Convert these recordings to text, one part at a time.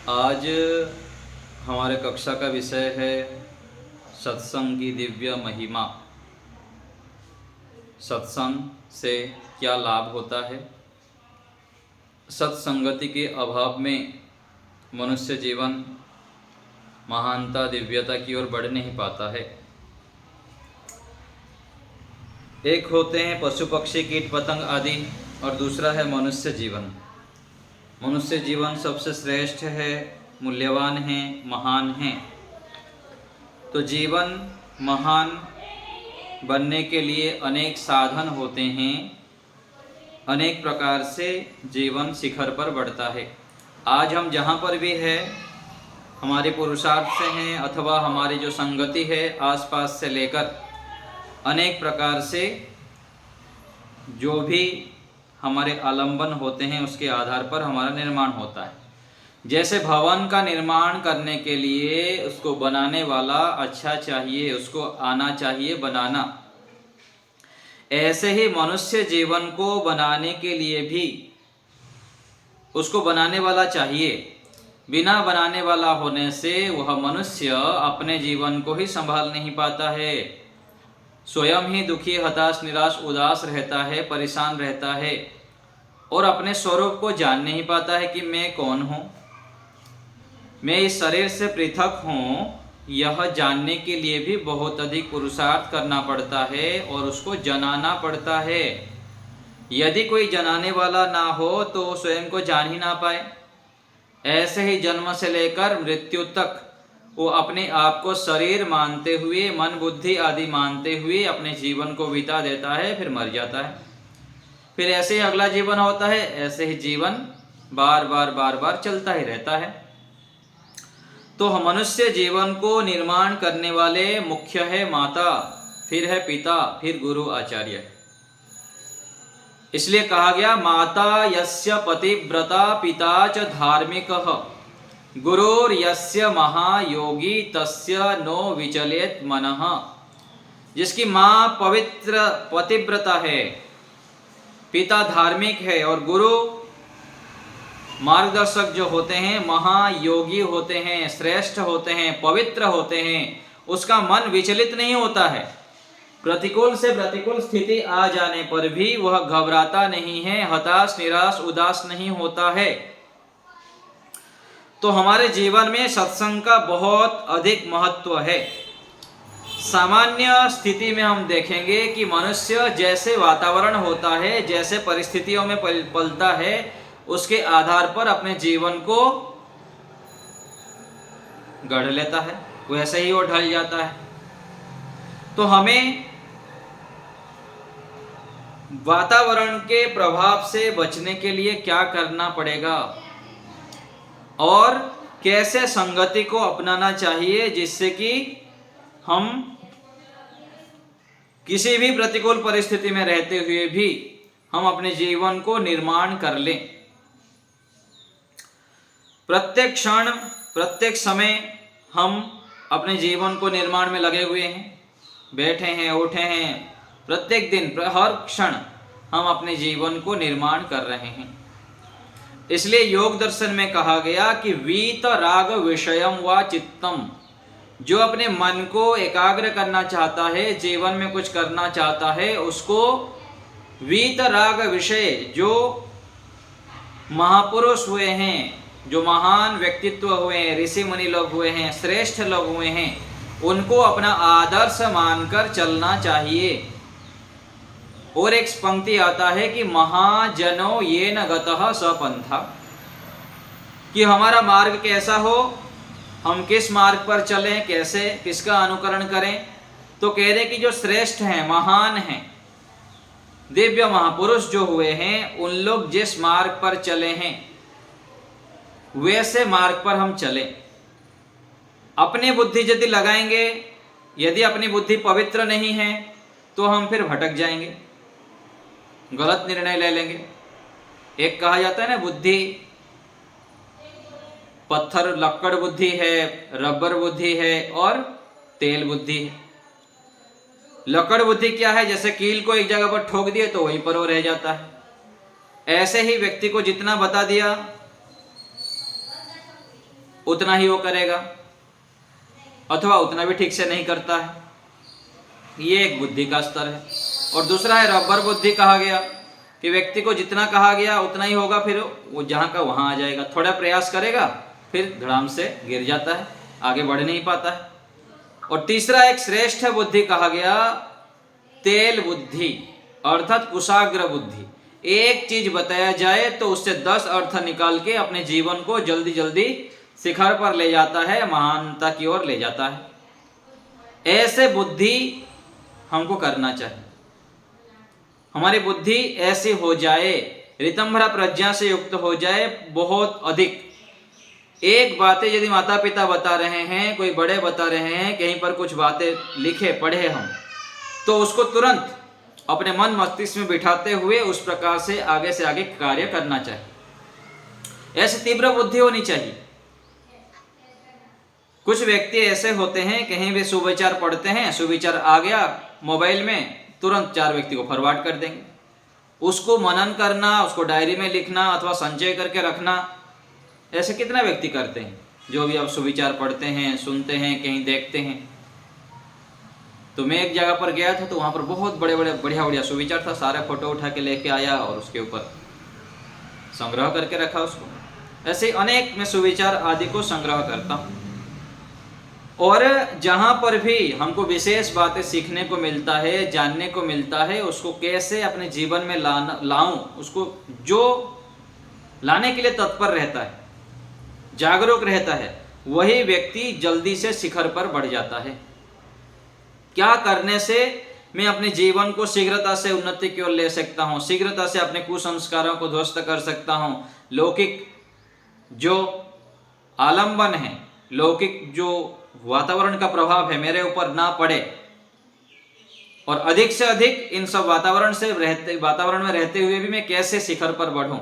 आज हमारे कक्षा का विषय है सत्संग की दिव्य महिमा। सत्संग से क्या लाभ होता है। सत्संगति के अभाव में मनुष्य जीवन महानता दिव्यता की ओर बढ़ नहीं पाता है। एक होते हैं पशु पक्षी कीट पतंग आदि और दूसरा है मनुष्य जीवन। मनुष्य जीवन सबसे श्रेष्ठ है, मूल्यवान है, महान है। तो जीवन महान बनने के लिए अनेक साधन होते हैं, अनेक प्रकार से जीवन शिखर पर बढ़ता है। आज हम जहाँ पर भी है, हमारे पुरुषार्थ से हैं अथवा हमारी जो संगति है आसपास से लेकर अनेक प्रकार से जो भी हमारे आलंबन होते हैं उसके आधार पर हमारा निर्माण होता है। जैसे भवन का निर्माण करने के लिए उसको बनाने वाला अच्छा चाहिए, उसको आना चाहिए बनाना, ऐसे ही मनुष्य जीवन को बनाने के लिए भी उसको बनाने वाला चाहिए। बिना बनाने वाला होने से वह मनुष्य अपने जीवन को ही संभाल नहीं पाता है, स्वयं ही दुखी, हताश, निराश, उदास रहता है, परेशान रहता है और अपने स्वरूप को जान नहीं पाता है कि मैं कौन हूँ, मैं इस शरीर से पृथक हूँ। यह जानने के लिए भी बहुत अधिक पुरुषार्थ करना पड़ता है और उसको जनाना पड़ता है। यदि कोई जनाने वाला ना हो तो स्वयं को जान ही ना पाए। ऐसे ही जन्म से लेकर मृत्यु तक वो अपने आप को शरीर मानते हुए, मन बुद्धि आदि मानते हुए अपने जीवन को बिता देता है, फिर मर जाता है। फिर ऐसे ही अगला जीवन होता है। ऐसे ही जीवन बार बार चलता ही रहता है। तो मनुष्य जीवन को निर्माण करने वाले मुख्य है माता, फिर है पिता, फिर गुरु आचार्य। इसलिए कहा गया माता यस्य पतिव्रता पिता च धार्मिकः गुरुर यस्य महायोगी तस्य नो विचलेत मनः। जिसकी माँ पवित्र पतिव्रता है, पिता धार्मिक है और गुरु मार्गदर्शक जो होते हैं महायोगी होते हैं, श्रेष्ठ होते हैं, पवित्र होते हैं, उसका मन विचलित नहीं होता है। प्रतिकूल से प्रतिकूल स्थिति आ जाने पर भी वह घबराता नहीं है, हताश, निराश, उदास नहीं होता है। तो हमारे जीवन में सत्संग का बहुत अधिक महत्व है। सामान्य स्थिति में हम देखेंगे कि मनुष्य जैसे वातावरण होता है, जैसे परिस्थितियों में पलता है, उसके आधार पर अपने जीवन को गढ़ लेता है, वैसे ही वो ढल जाता है। तो हमें वातावरण के प्रभाव से बचने के लिए क्या करना पड़ेगा और कैसे संगति को अपनाना चाहिए जिससे कि हम किसी भी प्रतिकूल परिस्थिति में रहते हुए भी हम अपने जीवन को निर्माण कर लें। प्रत्येक क्षण, प्रत्येक समय हम अपने जीवन को निर्माण में लगे हुए हैं, बैठे हैं, उठे हैं, प्रत्येक दिन हर क्षण हम अपने जीवन को निर्माण कर रहे हैं। इसलिए योग दर्शन में कहा गया कि वीत राग विषयम व चित्तम, जो अपने मन को एकाग्र करना चाहता है, जीवन में कुछ करना चाहता है, उसको वीत राग विषय, जो महापुरुष हुए हैं, जो महान व्यक्तित्व हुए हैं, ऋषि मुनि लोग हुए हैं, श्रेष्ठ लोग हुए हैं, उनको अपना आदर्श मानकर चलना चाहिए। और एक पंक्ति आता है कि महाजनो येन गतः स पंथा, कि हमारा मार्ग कैसा हो, हम किस मार्ग पर चलें, कैसे किसका अनुकरण करें। तो कह रहे कि जो श्रेष्ठ हैं, महान हैं, दिव्य महापुरुष जो हुए हैं, उन लोग जिस मार्ग पर चले हैं वैसे मार्ग पर हम चलें। अपनी बुद्धि यदि लगाएंगे, यदि अपनी बुद्धि पवित्र नहीं है तो हम फिर भटक जाएंगे, गलत निर्णय ले लेंगे। एक कहा जाता है ना, बुद्धि पत्थर लक्कड़ बुद्धि है, रबर बुद्धि है और तेल बुद्धि है। लक्कड़ बुद्धि क्या है? जैसे कील को एक जगह पर ठोक दिए तो वहीं पर वो रह जाता है। ऐसे ही व्यक्ति को जितना बता दिया उतना ही वो करेगा, अथवा उतना भी ठीक से नहीं करता है। ये एक बुद्धि का स्तर है। और दूसरा है रबर बुद्धि कहा गया, कि व्यक्ति को जितना कहा गया उतना ही होगा, फिर वो जहाँ का वहाँ आ जाएगा। थोड़ा प्रयास करेगा फिर धड़ाम से गिर जाता है, आगे बढ़ नहीं पाता है। और तीसरा एक श्रेष्ठ बुद्धि कहा गया तेल बुद्धि, अर्थात कुशाग्र बुद्धि। एक चीज बताया जाए तो उससे 10 अर्थ निकाल के अपने जीवन को जल्दी जल्दी शिखर पर ले जाता है, महानता की ओर ले जाता है। ऐसे बुद्धि हमको करना चाहिए। हमारी बुद्धि ऐसी हो जाए, रितंभरा प्रज्ञा से युक्त हो जाए, बहुत अधिक। एक बातें यदि माता पिता बता रहे हैं, कोई बड़े बता रहे हैं, कहीं पर कुछ बातें लिखे पढ़े हम, तो उसको तुरंत अपने मन मस्तिष्क में बिठाते हुए उस प्रकार से आगे कार्य करना चाहिए। ऐसी तीव्र बुद्धि होनी चाहिए। कुछ व्यक्ति ऐसे होते हैं, कहीं भी सुविचार पढ़ते हैं, सुविचार आ गया मोबाइल में, तुरंत 4 व्यक्ति को फॉरवर्ड कर देंगे। उसको मनन करना, उसको डायरी में लिखना अथवा संचय करके रखना, ऐसे कितना व्यक्ति करते हैं। जो भी आप सुविचार पढ़ते हैं, सुनते हैं, कहीं देखते हैं। तो मैं एक जगह पर गया था, तो वहाँ पर बहुत बड़े बड़े बढ़िया सुविचार था। सारे फोटो उठा के लेके आया और उसके ऊपर संग्रह करके रखा उसको। ऐसे अनेक मैं सुविचार आदि को संग्रह करता हूँ। और जहाँ पर भी हमको विशेष बातें सीखने को मिलता है, जानने को मिलता है, उसको कैसे अपने जीवन में लाऊं, उसको जो लाने के लिए तत्पर रहता है, जागरूक रहता है, वही व्यक्ति जल्दी से शिखर पर बढ़ जाता है। क्या करने से मैं अपने जीवन को शीघ्रता से उन्नति की ओर ले सकता हूँ, शीघ्रता से अपने कुसंस्कारों को ध्वस्त कर सकता हूँ, लौकिक जो आलंबन है, लौकिक जो वातावरण का प्रभाव है मेरे ऊपर ना पड़े, और अधिक से अधिक इन सब वातावरण में रहते हुए भी मैं कैसे शिखर पर बढ़ूं।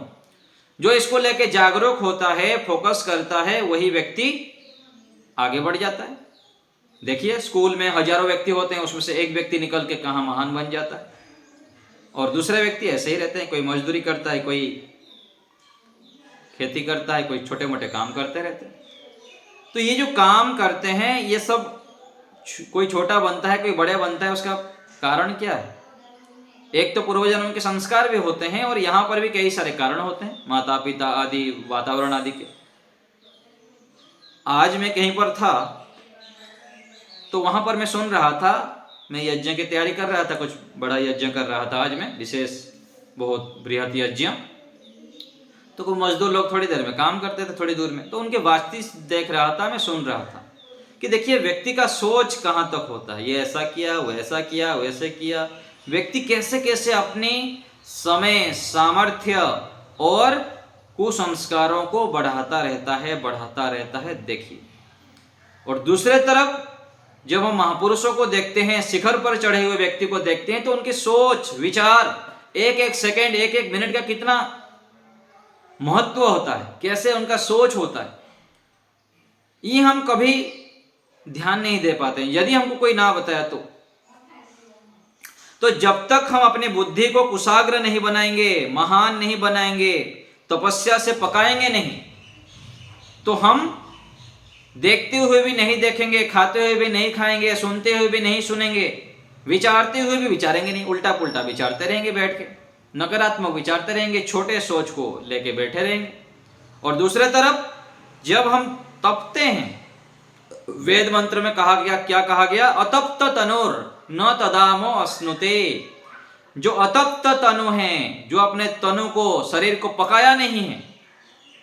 जो इसको लेके जागरूक होता है, फोकस करता है, वही व्यक्ति आगे बढ़ जाता है। देखिए स्कूल में हजारों व्यक्ति होते हैं, उसमें से एक व्यक्ति निकल के कहाँ महान बन जाता है, और दूसरे व्यक्ति ऐसे ही रहते हैं। कोई मजदूरी करता है, कोई खेती करता है, कोई छोटे मोटे काम करते रहते हैं। तो ये जो काम करते हैं, ये सब कोई छोटा बनता है, कोई बड़े बनता है, उसका कारण क्या है? एक तो पूर्वजन्म के संस्कार भी होते हैं, और यहाँ पर भी कई सारे कारण होते हैं, माता पिता आदि, वातावरण आदि के। आज मैं कहीं पर था, तो वहां पर मैं सुन रहा था, मैं यज्ञ की तैयारी कर रहा था, कुछ बड़ा यज्ञ कर रहा था आज मैं, विशेष बहुत बृहद यज्ञ। तो कुछ मजदूर लोग थोड़ी देर में काम करते थे, थोड़ी दूर में, तो उनके बातचीत देख रहा था, मैं सुन रहा था कि देखिए व्यक्ति का सोच कहाँ तक होता है। ये ऐसा किया, वैसा किया, वैसे किया, व्यक्ति कैसे कैसे अपनी समय, सामर्थ्य और कुसंस्कारों को बढ़ाता रहता है। देखिए, और दूसरे तरफ जब हम महापुरुषों को देखते हैं, शिखर पर चढ़े हुए व्यक्ति को देखते हैं, तो उनकी सोच विचार एक एक सेकंड, एक एक मिनट का कितना महत्व होता है, कैसे उनका सोच होता है, ये हम कभी ध्यान नहीं दे पाते हैं, यदि हमको कोई ना बताया तो जब तक हम अपनी बुद्धि को कुशाग्र नहीं बनाएंगे, महान नहीं बनाएंगे, तपस्या से पकाएंगे नहीं, तो हम देखते हुए भी नहीं देखेंगे, खाते हुए भी नहीं खाएंगे, सुनते हुए भी नहीं सुनेंगे, विचारते हुए भी विचारेंगे नहीं, उल्टा पुल्टा विचारते रहेंगे, बैठ के नकारात्मक विचारते रहेंगे, छोटे सोच को लेके बैठे रहेंगे। और दूसरे तरफ जब हम तपते हैं, वेद मंत्र में कहा गया, क्या कहा गया? अतप्त तनुर न तदामो अश्नुते। जो अतप्त तनु है, जो अपने तनु को, शरीर को पकाया नहीं है,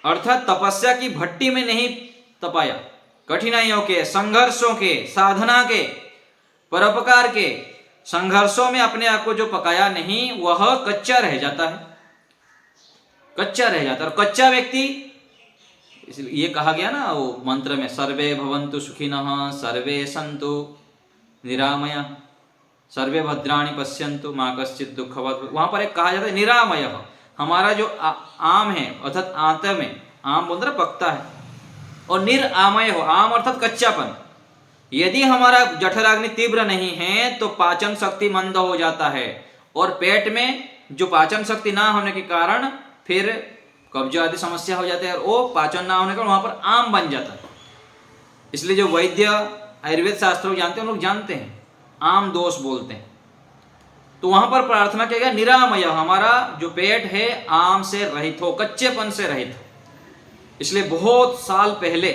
अर्थात तपस्या की भट्टी में नहीं तपाया, कठिनाइयों के, संघर्षों के, साधना के, परोपकार के संघर्षों में अपने आप को जो पकाया नहीं, वह कच्चा रह जाता है, कच्चा रह जाता है। और कच्चा व्यक्ति, इसलिए ये कहा गया ना वो मंत्र में, सर्वे भवन्तु सुखिनः सर्वे सन्तु निरामयः सर्वे भद्राणि पश्यन्तु मा कश्चित् दुःखभाग्। वहां पर एक कहा जाता है निरामयः, हमारा जो आम है, अर्थात आंत में आम बोल रहा पकता है, और निरामय हो, आम अर्थात कच्चापन। यदि हमारा जठराग्नि तीव्र नहीं है तो पाचन शक्ति मंद हो जाता है, और पेट में जो पाचन शक्ति ना होने के कारण फिर कब्ज आदि समस्या हो जाती है, और वो पाचन ना होने के कारण वहां पर आम बन जाता है। इसलिए जो वैद्य आयुर्वेद शास्त्रों जानते हैं, उन लोग जानते हैं, आम दोष बोलते हैं। तो वहां पर प्रार्थना किया गया निरामय, हमारा जो पेट है आम से रहित हो, कच्चेपन से रहित हो। इसलिए बहुत साल पहले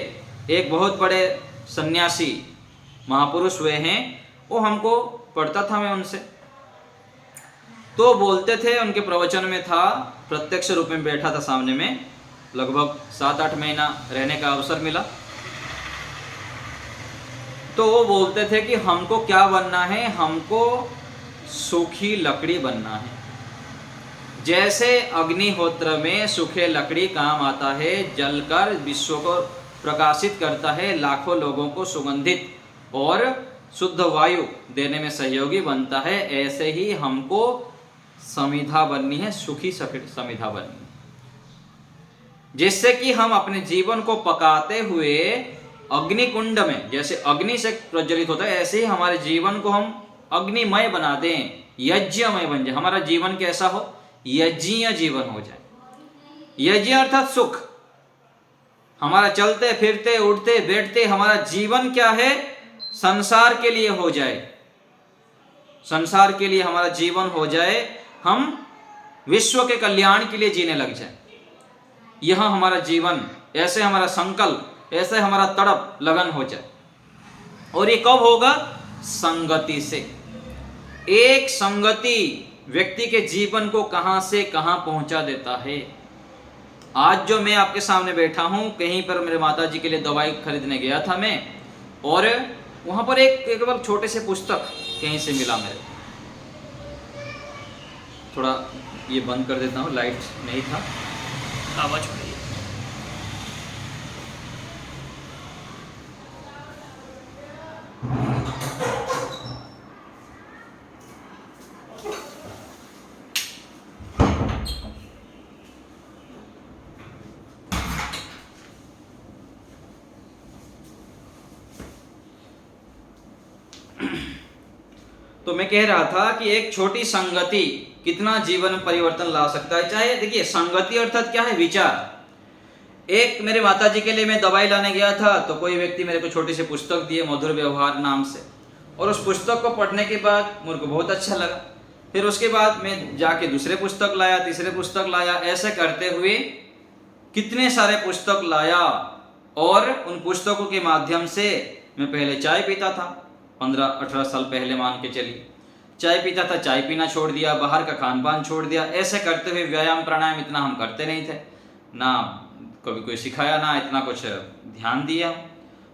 एक बहुत बड़े सन्यासी महापुरुष हुए हैं, वो हमको पढ़ता था मैं उनसे, तो बोलते थे, उनके प्रवचन में था, प्रत्यक्ष रूप में बैठा था सामने में, लगभग 7-8 महीना रहने का अवसर मिला। तो वो बोलते थे कि हमको क्या बनना है, हमको सूखी लकड़ी बनना है। जैसे अग्निहोत्र में सूखे लकड़ी काम आता है, जलकर विश्व को प्रकाशित करता है, लाखों लोगों को सुगंधित और शुद्ध वायु देने में सहयोगी बनता है, ऐसे ही हमको समिधा बननी है, सूखी समिधा बननी है, जिससे कि हम अपने जीवन को पकाते हुए अग्निकुंड में, जैसे अग्नि से प्रज्वलित होता है, ऐसे ही हमारे जीवन को हम अग्निमय बना दें, यज्ञमय बन जाए। हमारा जीवन कैसा हो, यज्ञीय जीवन हो जाए। यज्ञ अर्थात सुख। हमारा चलते फिरते उठते बैठते हमारा जीवन क्या है, संसार के लिए हो जाए, संसार के लिए हमारा जीवन हो जाए, हम विश्व के कल्याण के लिए जीने लग जाए। यह हमारा जीवन, ऐसे हमारा संकल्प, ऐसे हमारा तड़प लगन हो जाए। और ये कब होगा, संगति से। एक संगति व्यक्ति के जीवन को कहां से कहां पहुंचा देता है। आज जो मैं आपके सामने बैठा हूं, कहीं पर मेरे माताजी के लिए दवाई खरीदने गया था मैं, और वहां पर एक बार छोटे से पुस्तक कहीं से मिला मेरे। थोड़ा ये बंद कर देता हूं, लाइट नहीं था, आवाज हो रही है। तो मैं कह रहा था कि एक छोटी संगति कितना जीवन में परिवर्तन ला सकता है। चाहे देखिए, संगति अर्थात क्या है, विचार। एक मेरे माताजी के लिए मैं दवाई लाने गया था, तो कोई व्यक्ति मेरे को छोटी सी पुस्तक दिए, मधुर व्यवहार नाम से, और उस पुस्तक को पढ़ने के बाद मुझे को बहुत अच्छा लगा। फिर उसके बाद मैं जाके दूसरे पुस्तक लाया, तीसरे पुस्तक लाया, ऐसे करते हुए कितने सारे पुस्तक लाया। और उन पुस्तकों के माध्यम से मैं पहले चाय पीता था, 15-18 साल पहले मान के चलिए, चाय पीता था, चाय पीना छोड़ दिया, बाहर का खान पान छोड़ दिया। ऐसे करते हुए व्यायाम प्राणायाम इतना हम करते नहीं थे, ना कभी कोई सिखाया, ना इतना कुछ ध्यान दिया।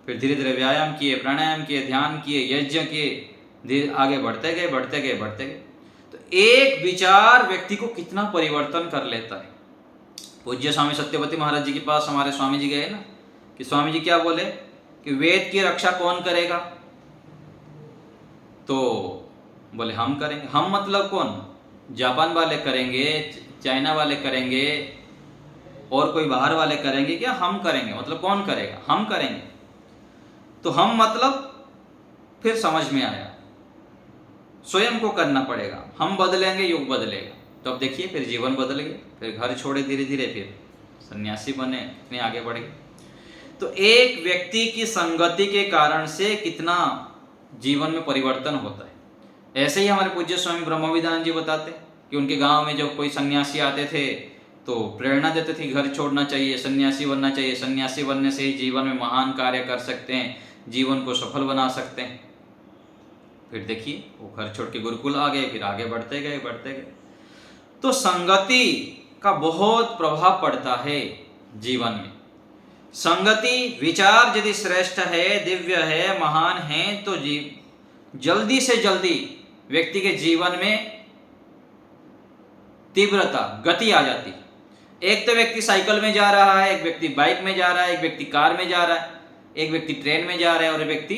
फिर धीरे धीरे व्यायाम किए, प्राणायाम किए, ध्यान किए, यज्ञ किए, धीरे आगे बढ़ते गए बढ़ते गए बढ़ते गए। तो एक विचार व्यक्ति को कितना परिवर्तन कर लेता है। पूज्य स्वामी सत्यवती महाराज जी के पास हमारे स्वामी जी गए ना, कि स्वामी जी क्या बोले कि वेद की रक्षा कौन करेगा, तो बोले हम करेंगे। हम मतलब कौन, जापान वाले करेंगे, चाइना वाले करेंगे, और कोई बाहर वाले करेंगे क्या, हम करेंगे। मतलब कौन करेगा, हम करेंगे। तो हम मतलब फिर समझ में आया, स्वयं को करना पड़ेगा, हम बदलेंगे, युग बदलेगा। तो अब देखिए, फिर जीवन बदल गए, फिर घर छोड़े धीरे धीरे, फिर सन्यासी बने, इतने आगे बढ़ गए। तो एक व्यक्ति की संगति के कारण से कितना जीवन में परिवर्तन होता है। ऐसे ही हमारे पूज्य स्वामी ब्रह्मविधान जी बताते कि उनके गांव में जब कोई सन्यासी आते थे तो प्रेरणा देते थे, घर छोड़ना चाहिए, सन्यासी बनना चाहिए, सन्यासी बनने से ही जीवन में महान कार्य कर सकते हैं, जीवन को सफल बना सकते हैं। फिर देखिए, वो घर छोड़ के गुरुकुल आ गए, फिर आगे बढ़ते गए बढ़ते गए। तो संगति का बहुत प्रभाव पड़ता है जीवन में। संगति, विचार यदि श्रेष्ठ है, दिव्य है, महान है, तो जल्दी से जल्दी व्यक्ति के जीवन में तीव्रता, गति आ जाती। एक तो व्यक्ति साइकिल में जा रहा है, एक व्यक्ति बाइक में जा रहा है, एक व्यक्ति कार में जा रहा है, एक व्यक्ति ट्रेन में जा रहा है, और एक व्यक्ति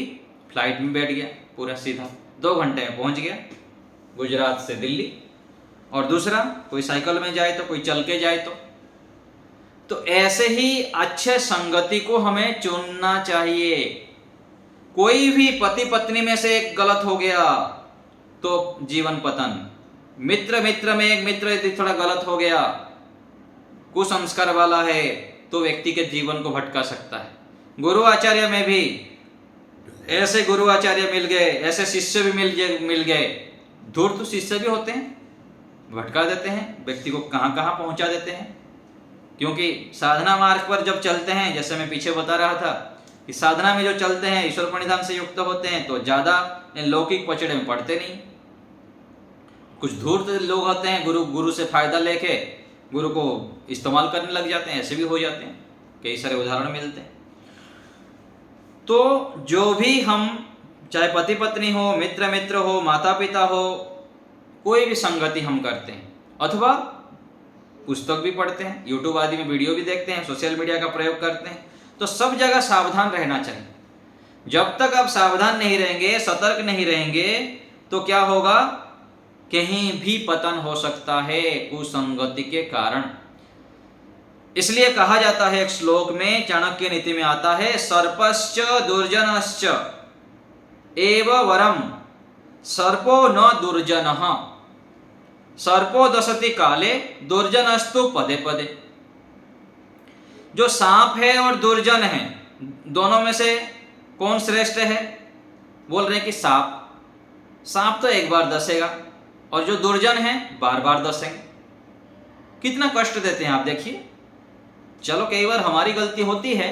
फ्लाइट में बैठ गया, पूरा सीधा 2 घंटे में पहुंच गया गुजरात से दिल्ली। और दूसरा कोई साइकिल में जाए तो कोई चल के जाए। तो ऐसे ही अच्छे संगति को हमें चुनना चाहिए। कोई भी पति पत्नी में से एक गलत हो गया तो जीवन पतन, मित्र मित्र में एक मित्र यदि थोड़ा गलत हो गया, कुसंस्कार वाला है, तो व्यक्ति के जीवन को भटका सकता है। गुरु आचार्य में भी ऐसे गुरु आचार्य मिल गए, ऐसे शिष्य भी मिल गए। धूर्त शिष्य भी होते हैं, भटका देते हैं, व्यक्ति को कहाँ कहाँ पहुंचा देते हैं। क्योंकि साधना मार्ग पर जब चलते हैं, जैसे मैं पीछे बता रहा था कि साधना में जो चलते हैं, ईश्वर प्रणिधान से युक्त होते हैं, तो ज्यादा लौकिक पचड़े में पड़ते नहीं। कुछ धूर्त लोग होते हैं, गुरु से फायदा लेके गुरु को इस्तेमाल करने लग जाते हैं, ऐसे भी हो जाते हैं, कई सारे उदाहरण मिलते हैं। तो जो भी हम, चाहे पति पत्नी हो, मित्र मित्र हो, माता पिता हो, कोई भी संगति हम करते हैं, अथवा पुस्तक भी पढ़ते हैं, यूट्यूब आदि में वीडियो भी देखते हैं, सोशल मीडिया का प्रयोग करते हैं, तो सब जगह सावधान रहना चाहिए। जब तक आप सावधान नहीं रहेंगे, सतर्क नहीं रहेंगे, तो क्या होगा, कहीं भी पतन हो सकता है कुसंगति के कारण। इसलिए कहा जाता है एक श्लोक में, चाणक्य नीति में आता है, सर्पश्च दुर्जनश्च एव वरम सर्पो न दुर्जनः सर्पो दशति काले दुर्जनस्तु पदे पदे। जो सांप है और दुर्जन है, दोनों में से कौन श्रेष्ठ है? बोल रहे हैं कि सांप तो एक बार डसेगा, और जो दुर्जन है बार बार डसेंगे। कितना कष्ट देते हैं आप देखिए। चलो कई बार हमारी गलती होती है,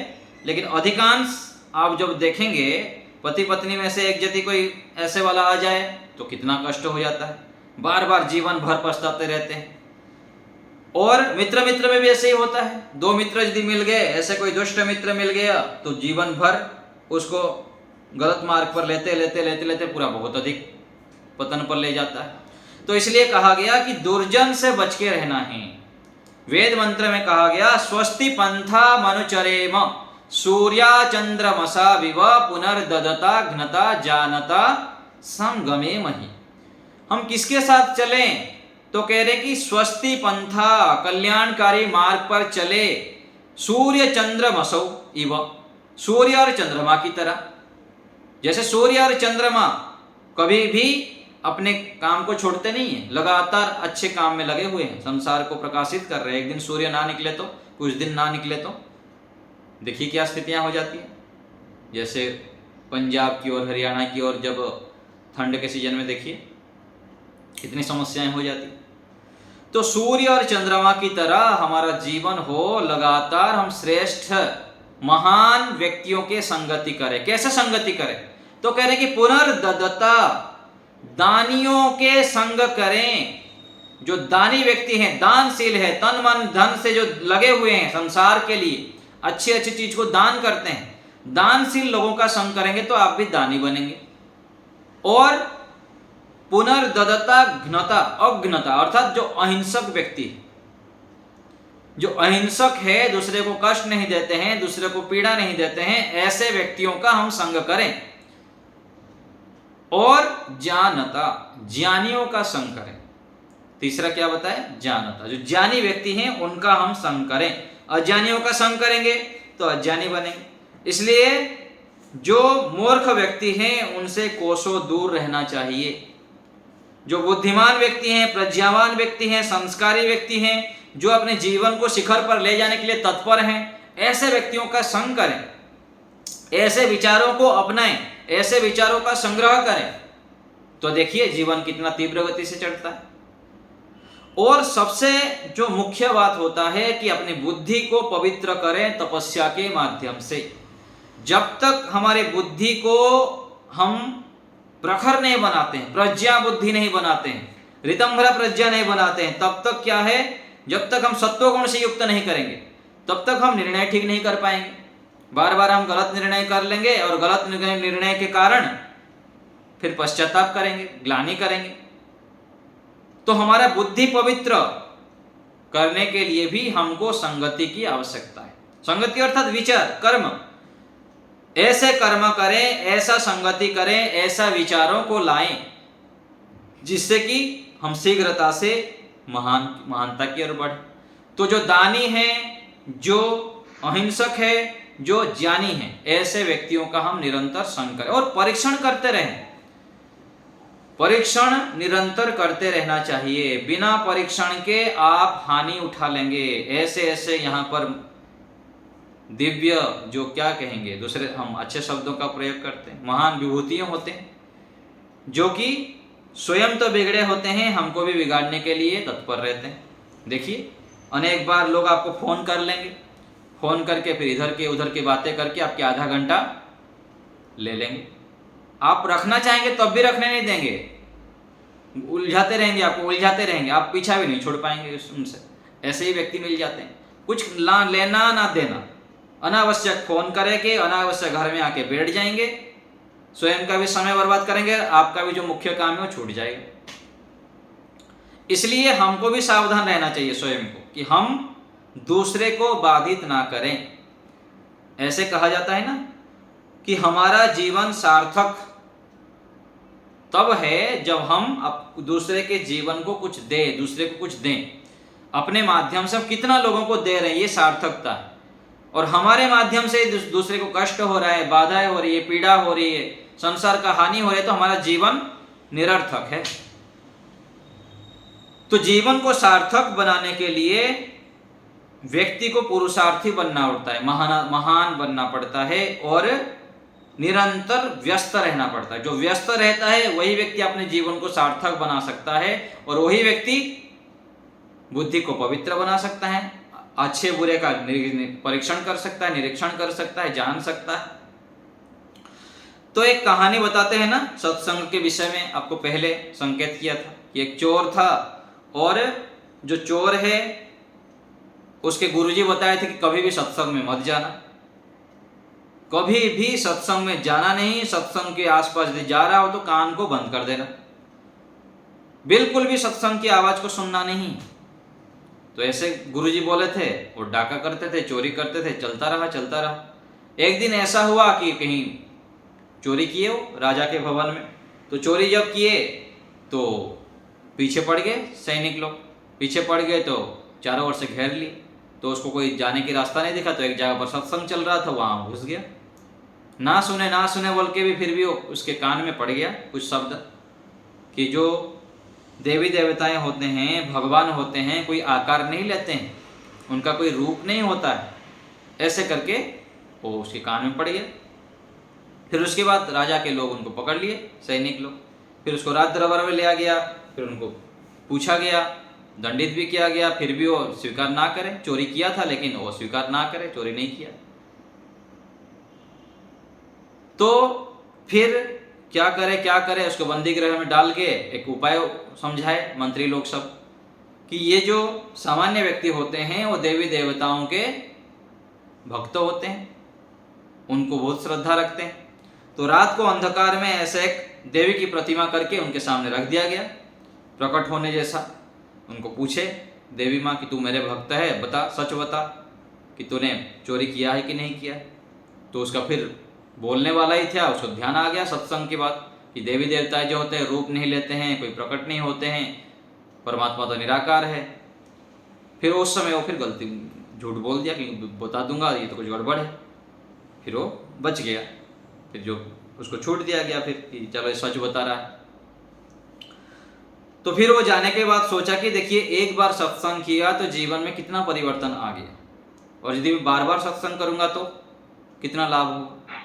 लेकिन अधिकांश आप जब देखेंगे, पति पत्नी में से एक यदि कोई ऐसे वाला आ जाए तो कितना कष्ट हो जाता है, बार बार जीवन भर पछताते रहते हैं। और मित्र मित्र में भी ऐसे ही होता है, दो मित्र यदि मिल गए, ऐसे कोई दुष्ट मित्र मिल गया तो जीवन भर उसको गलत मार्ग पर लेते लेते लेते लेते पूरा बहुत अधिक पतन पर ले जाता है। तो इसलिए कहा गया कि दुर्जन से बच के रहना है। वेद मंत्र में कहा गया, स्वस्ति पंथा मनुचरेम सूर्या चंद्रमसा विव पुनर्ददता घ्नता जानता संगमे मही। हम किसके साथ चलें? तो कह रहे कि स्वस्ति पंथा, कल्याणकारी मार्ग पर चले, सूर्य चंद्रमसौ इव, सूर्य और चंद्रमा की तरह। जैसे सूर्य और चंद्रमा कभी भी अपने काम को छोड़ते नहीं है, लगातार अच्छे काम में लगे हुए हैं, संसार को प्रकाशित कर रहे हैं। एक दिन सूर्य ना निकले तो, कुछ दिन ना निकले तो देखिए क्या स्थितियां हो जाती है। जैसे पंजाब की ओर, हरियाणा की ओर जब ठंड के सीजन में देखिए कितनी समस्याएं हो जाती। तो सूर्य और चंद्रमा की तरह हमारा जीवन हो, लगातार हम श्रेष्ठ महान व्यक्तियों के संगति करें। कैसे संगति करें? तो कह रहे कि पुनर्ददता, दानियों के संग करें। जो दानी व्यक्ति हैं, दानशील है, तन मन धन से जो लगे हुए हैं संसार के लिए, अच्छी अच्छी चीज को दान करते हैं, दानशील लोगों का संग करेंगे तो आप भी दानी बनेंगे। और पुनर्ददता घ्नता, अघ्नता अर्थात जो अहिंसक व्यक्ति, जो अहिंसक है, दूसरे को कष्ट नहीं देते हैं, दूसरे को पीड़ा नहीं देते हैं, ऐसे व्यक्तियों का हम संग करें। और जानता, ज्ञानियों का संग करें। तीसरा क्या बताया? जानता, जो ज्ञानी व्यक्ति हैं उनका हम संग करें। अज्ञानियों का संग करेंगे तो अज्ञानी बनेंगे। इसलिए जो मूर्ख व्यक्ति हैं उनसे कोसों दूर रहना चाहिए। जो बुद्धिमान व्यक्ति हैं, प्रज्ञावान व्यक्ति हैं, संस्कारी व्यक्ति हैं, जो अपने जीवन को शिखर पर ले जाने के लिए तत्पर हैं, ऐसे व्यक्तियों का संग करें, ऐसे विचारों को अपनाएं, ऐसे विचारों का संग्रह करें, तो देखिए जीवन कितना तीव्र गति से चढ़ता है। और सबसे जो मुख्य बात होता है कि अपनी बुद्धि को पवित्र करें तपस्या के माध्यम से। जब तक हमारे बुद्धि को हम प्रखर नहीं बनाते हैं, प्रज्ञा बुद्धि नहीं बनाते हैं, ऋतंभरा प्रज्ञा नहीं बनाते हैं, तब तक क्या है, जब तक हम सत्वगुण से युक्त नहीं करेंगे तब तक हम निर्णय ठीक नहीं कर पाएंगे। बार बार हम गलत निर्णय कर लेंगे और गलत निर्णय के कारण फिर पश्चाताप करेंगे, ग्लानि करेंगे। तो हमारा बुद्धि पवित्र करने के लिए भी हमको संगति की आवश्यकता है। संगति अर्थात विचार, कर्म। ऐसे कर्म करें, ऐसा संगति करें, ऐसा विचारों को लाएं जिससे कि हम शीघ्रता से महानता की ओर बढ़े। तो जो दानी है, जो अहिंसक है, जो ज्ञानी है, ऐसे व्यक्तियों का हम निरंतर संग करें और परीक्षण करते रहें। परीक्षण निरंतर करते रहना चाहिए। बिना परीक्षण के आप हानि उठा लेंगे। ऐसे ऐसे यहाँ पर दिव्य जो क्या कहेंगे, दूसरे हम अच्छे शब्दों का प्रयोग करते हैं, महान विभूतियाँ होते हैं जो कि स्वयं तो बिगड़े होते हैं, हमको भी बिगाड़ने के लिए तत्पर रहते हैं। देखिए अनेक बार लोग आपको फ़ोन कर लेंगे, फ़ोन करके फिर इधर के उधर की बातें करके आपके आधा घंटा ले लेंगे। आप रखना चाहेंगे तब भी रखने नहीं देंगे, उलझाते रहेंगे, आपको उलझाते रहेंगे, आप पीछा भी नहीं छोड़ पाएंगे उनसे। ऐसे ही व्यक्ति मिल जाते हैं, कुछ ना लेना ना देना, अनावश्यक फ़ोन करेंगे, अनावश्यक घर में आके बैठ जाएंगे, स्वयं का भी समय बर्बाद करेंगे, आपका भी जो मुख्य काम है वो छूट जाएगा। इसलिए हमको भी सावधान रहना चाहिए स्वयं को कि हम दूसरे को बाधित ना करें। ऐसे कहा जाता है ना कि हमारा जीवन सार्थक तब है जब हम दूसरे के जीवन को कुछ दें, दूसरे को कुछ दें। अपने माध्यम से हम कितना लोगों को दे रहे हैं, ये सार्थकता है। और हमारे माध्यम से दूसरे को कष्ट हो रहा है, बाधाएं हो रही है, पीड़ा हो रही है, संसार का हानि हो रही है, तो हमारा जीवन निरर्थक है। तो जीवन को सार्थक बनाने के लिए व्यक्ति को पुरुषार्थी बनना पड़ता है, महान बनना पड़ता है और निरंतर व्यस्त रहना पड़ता है। जो व्यस्त रहता है वही व्यक्ति अपने जीवन को सार्थक बना सकता है और वही व्यक्ति बुद्धि को पवित्र बना सकता है, अच्छे बुरे का परीक्षण कर सकता है, निरीक्षण कर सकता है, जान सकता है। तो एक कहानी बताते हैं ना सत्संग के विषय में, आपको पहले संकेत किया था कि एक चोर था और जो चोर है उसके गुरुजी बताए थे कि कभी भी सत्संग में मत जाना, कभी भी सत्संग में जाना नहीं, सत्संग के आसपास यदि जा रहा हो तो कान को बंद कर देना, बिल्कुल भी सत्संग की आवाज को सुनना नहीं। तो ऐसे गुरुजी बोले थे, वो डाका करते थे, चोरी करते थे, चलता रहा। एक दिन ऐसा हुआ कि कहीं चोरी किए हो राजा के भवन में, तो चोरी जब किए तो पीछे पड़ गए सैनिक लोग, पीछे पड़ गए तो चारों ओर से घेर लिए, तो उसको कोई जाने की रास्ता नहीं दिखा, तो एक जगह पर सत्संग चल रहा था वहाँ घुस गया। ना सुने बोल के भी फिर भी उसके कान में पड़ गया कुछ शब्द कि जो देवी देवताएं होते हैं, भगवान होते हैं, कोई आकार नहीं लेते हैं, उनका कोई रूप नहीं होता है, ऐसे करके वो उसके कान में पड़ गया। फिर उसके बाद राजा के लोग उनको पकड़ लिए, सैनिक लोग, फिर उसको राज दरबार में लिया गया, फिर उनको पूछा गया, दंडित भी किया गया, फिर भी वो स्वीकार ना करे, चोरी किया था लेकिन वो स्वीकार ना करे, चोरी नहीं किया। तो फिर क्या करे, उसको बंदी गृह में डाल के एक उपाय समझाए मंत्री लोग सब कि ये जो सामान्य व्यक्ति होते हैं वो देवी देवताओं के भक्त होते हैं, उनको बहुत श्रद्धा रखते हैं। तो रात को अंधकार में ऐसे एक देवी की प्रतिमा करके उनके सामने रख दिया गया, प्रकट होने जैसा। उनको पूछे देवी माँ कि तू मेरे भक्त है, बता, सच बता कि तूने चोरी किया है कि नहीं किया। तो उसका फिर बोलने वाला ही था, उसको ध्यान आ गया सत्संग की बात कि देवी देवताएं जो होते हैं रूप नहीं लेते हैं, कोई प्रकट नहीं होते हैं, परमात्मा तो निराकार है। फिर उस समय वो फिर गलती झूठ बोल दिया कि बता दूंगा, ये तो कुछ गड़बड़ है, फिर वो बच गया। फिर जो उसको छूट दिया गया फिर कि चलो ये सच बता रहा है। तो फिर वो जाने के बाद सोचा कि देखिए एक बार सत्संग किया तो जीवन में कितना परिवर्तन आ गया, और यदि मैं बार बार सत्संग करूंगा तो कितना लाभ होगा।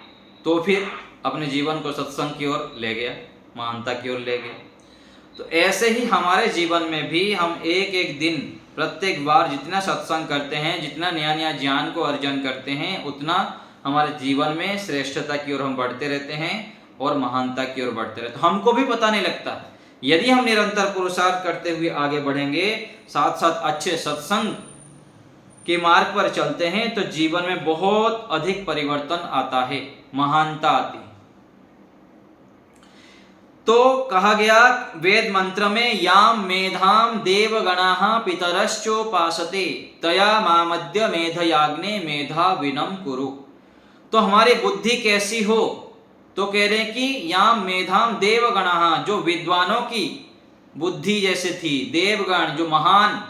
तो फिर अपने जीवन को सत्संग की ओर ले गया, महानता की ओर ले गया। तो ऐसे ही हमारे जीवन में भी हम एक एक दिन प्रत्येक बार जितना सत्संग करते हैं, जितना नया नया ज्ञान को अर्जन करते हैं, उतना हमारे जीवन में श्रेष्ठता की ओर हम बढ़ते रहते हैं और महानता की ओर बढ़ते रहते हैं। हमको भी पता नहीं लगता। यदि हम निरंतर पुरुषार्थ करते हुए आगे बढ़ेंगे, साथ साथ अच्छे सत्संग के मार्ग पर चलते हैं, तो जीवन में बहुत अधिक परिवर्तन आता है, महानता आती है। तो कहा गया वेद मंत्र में याम मेधाम देवगणाः पितरश्चोपासते तया मामद्य मेधयाग्ने मेधा विनम कुरु। तो हमारी बुद्धि कैसी हो, तो कह रहे हैं कि याम मेधाम देवगणाः, जो विद्वानों की बुद्धि जैसे थी, देवगण जो महान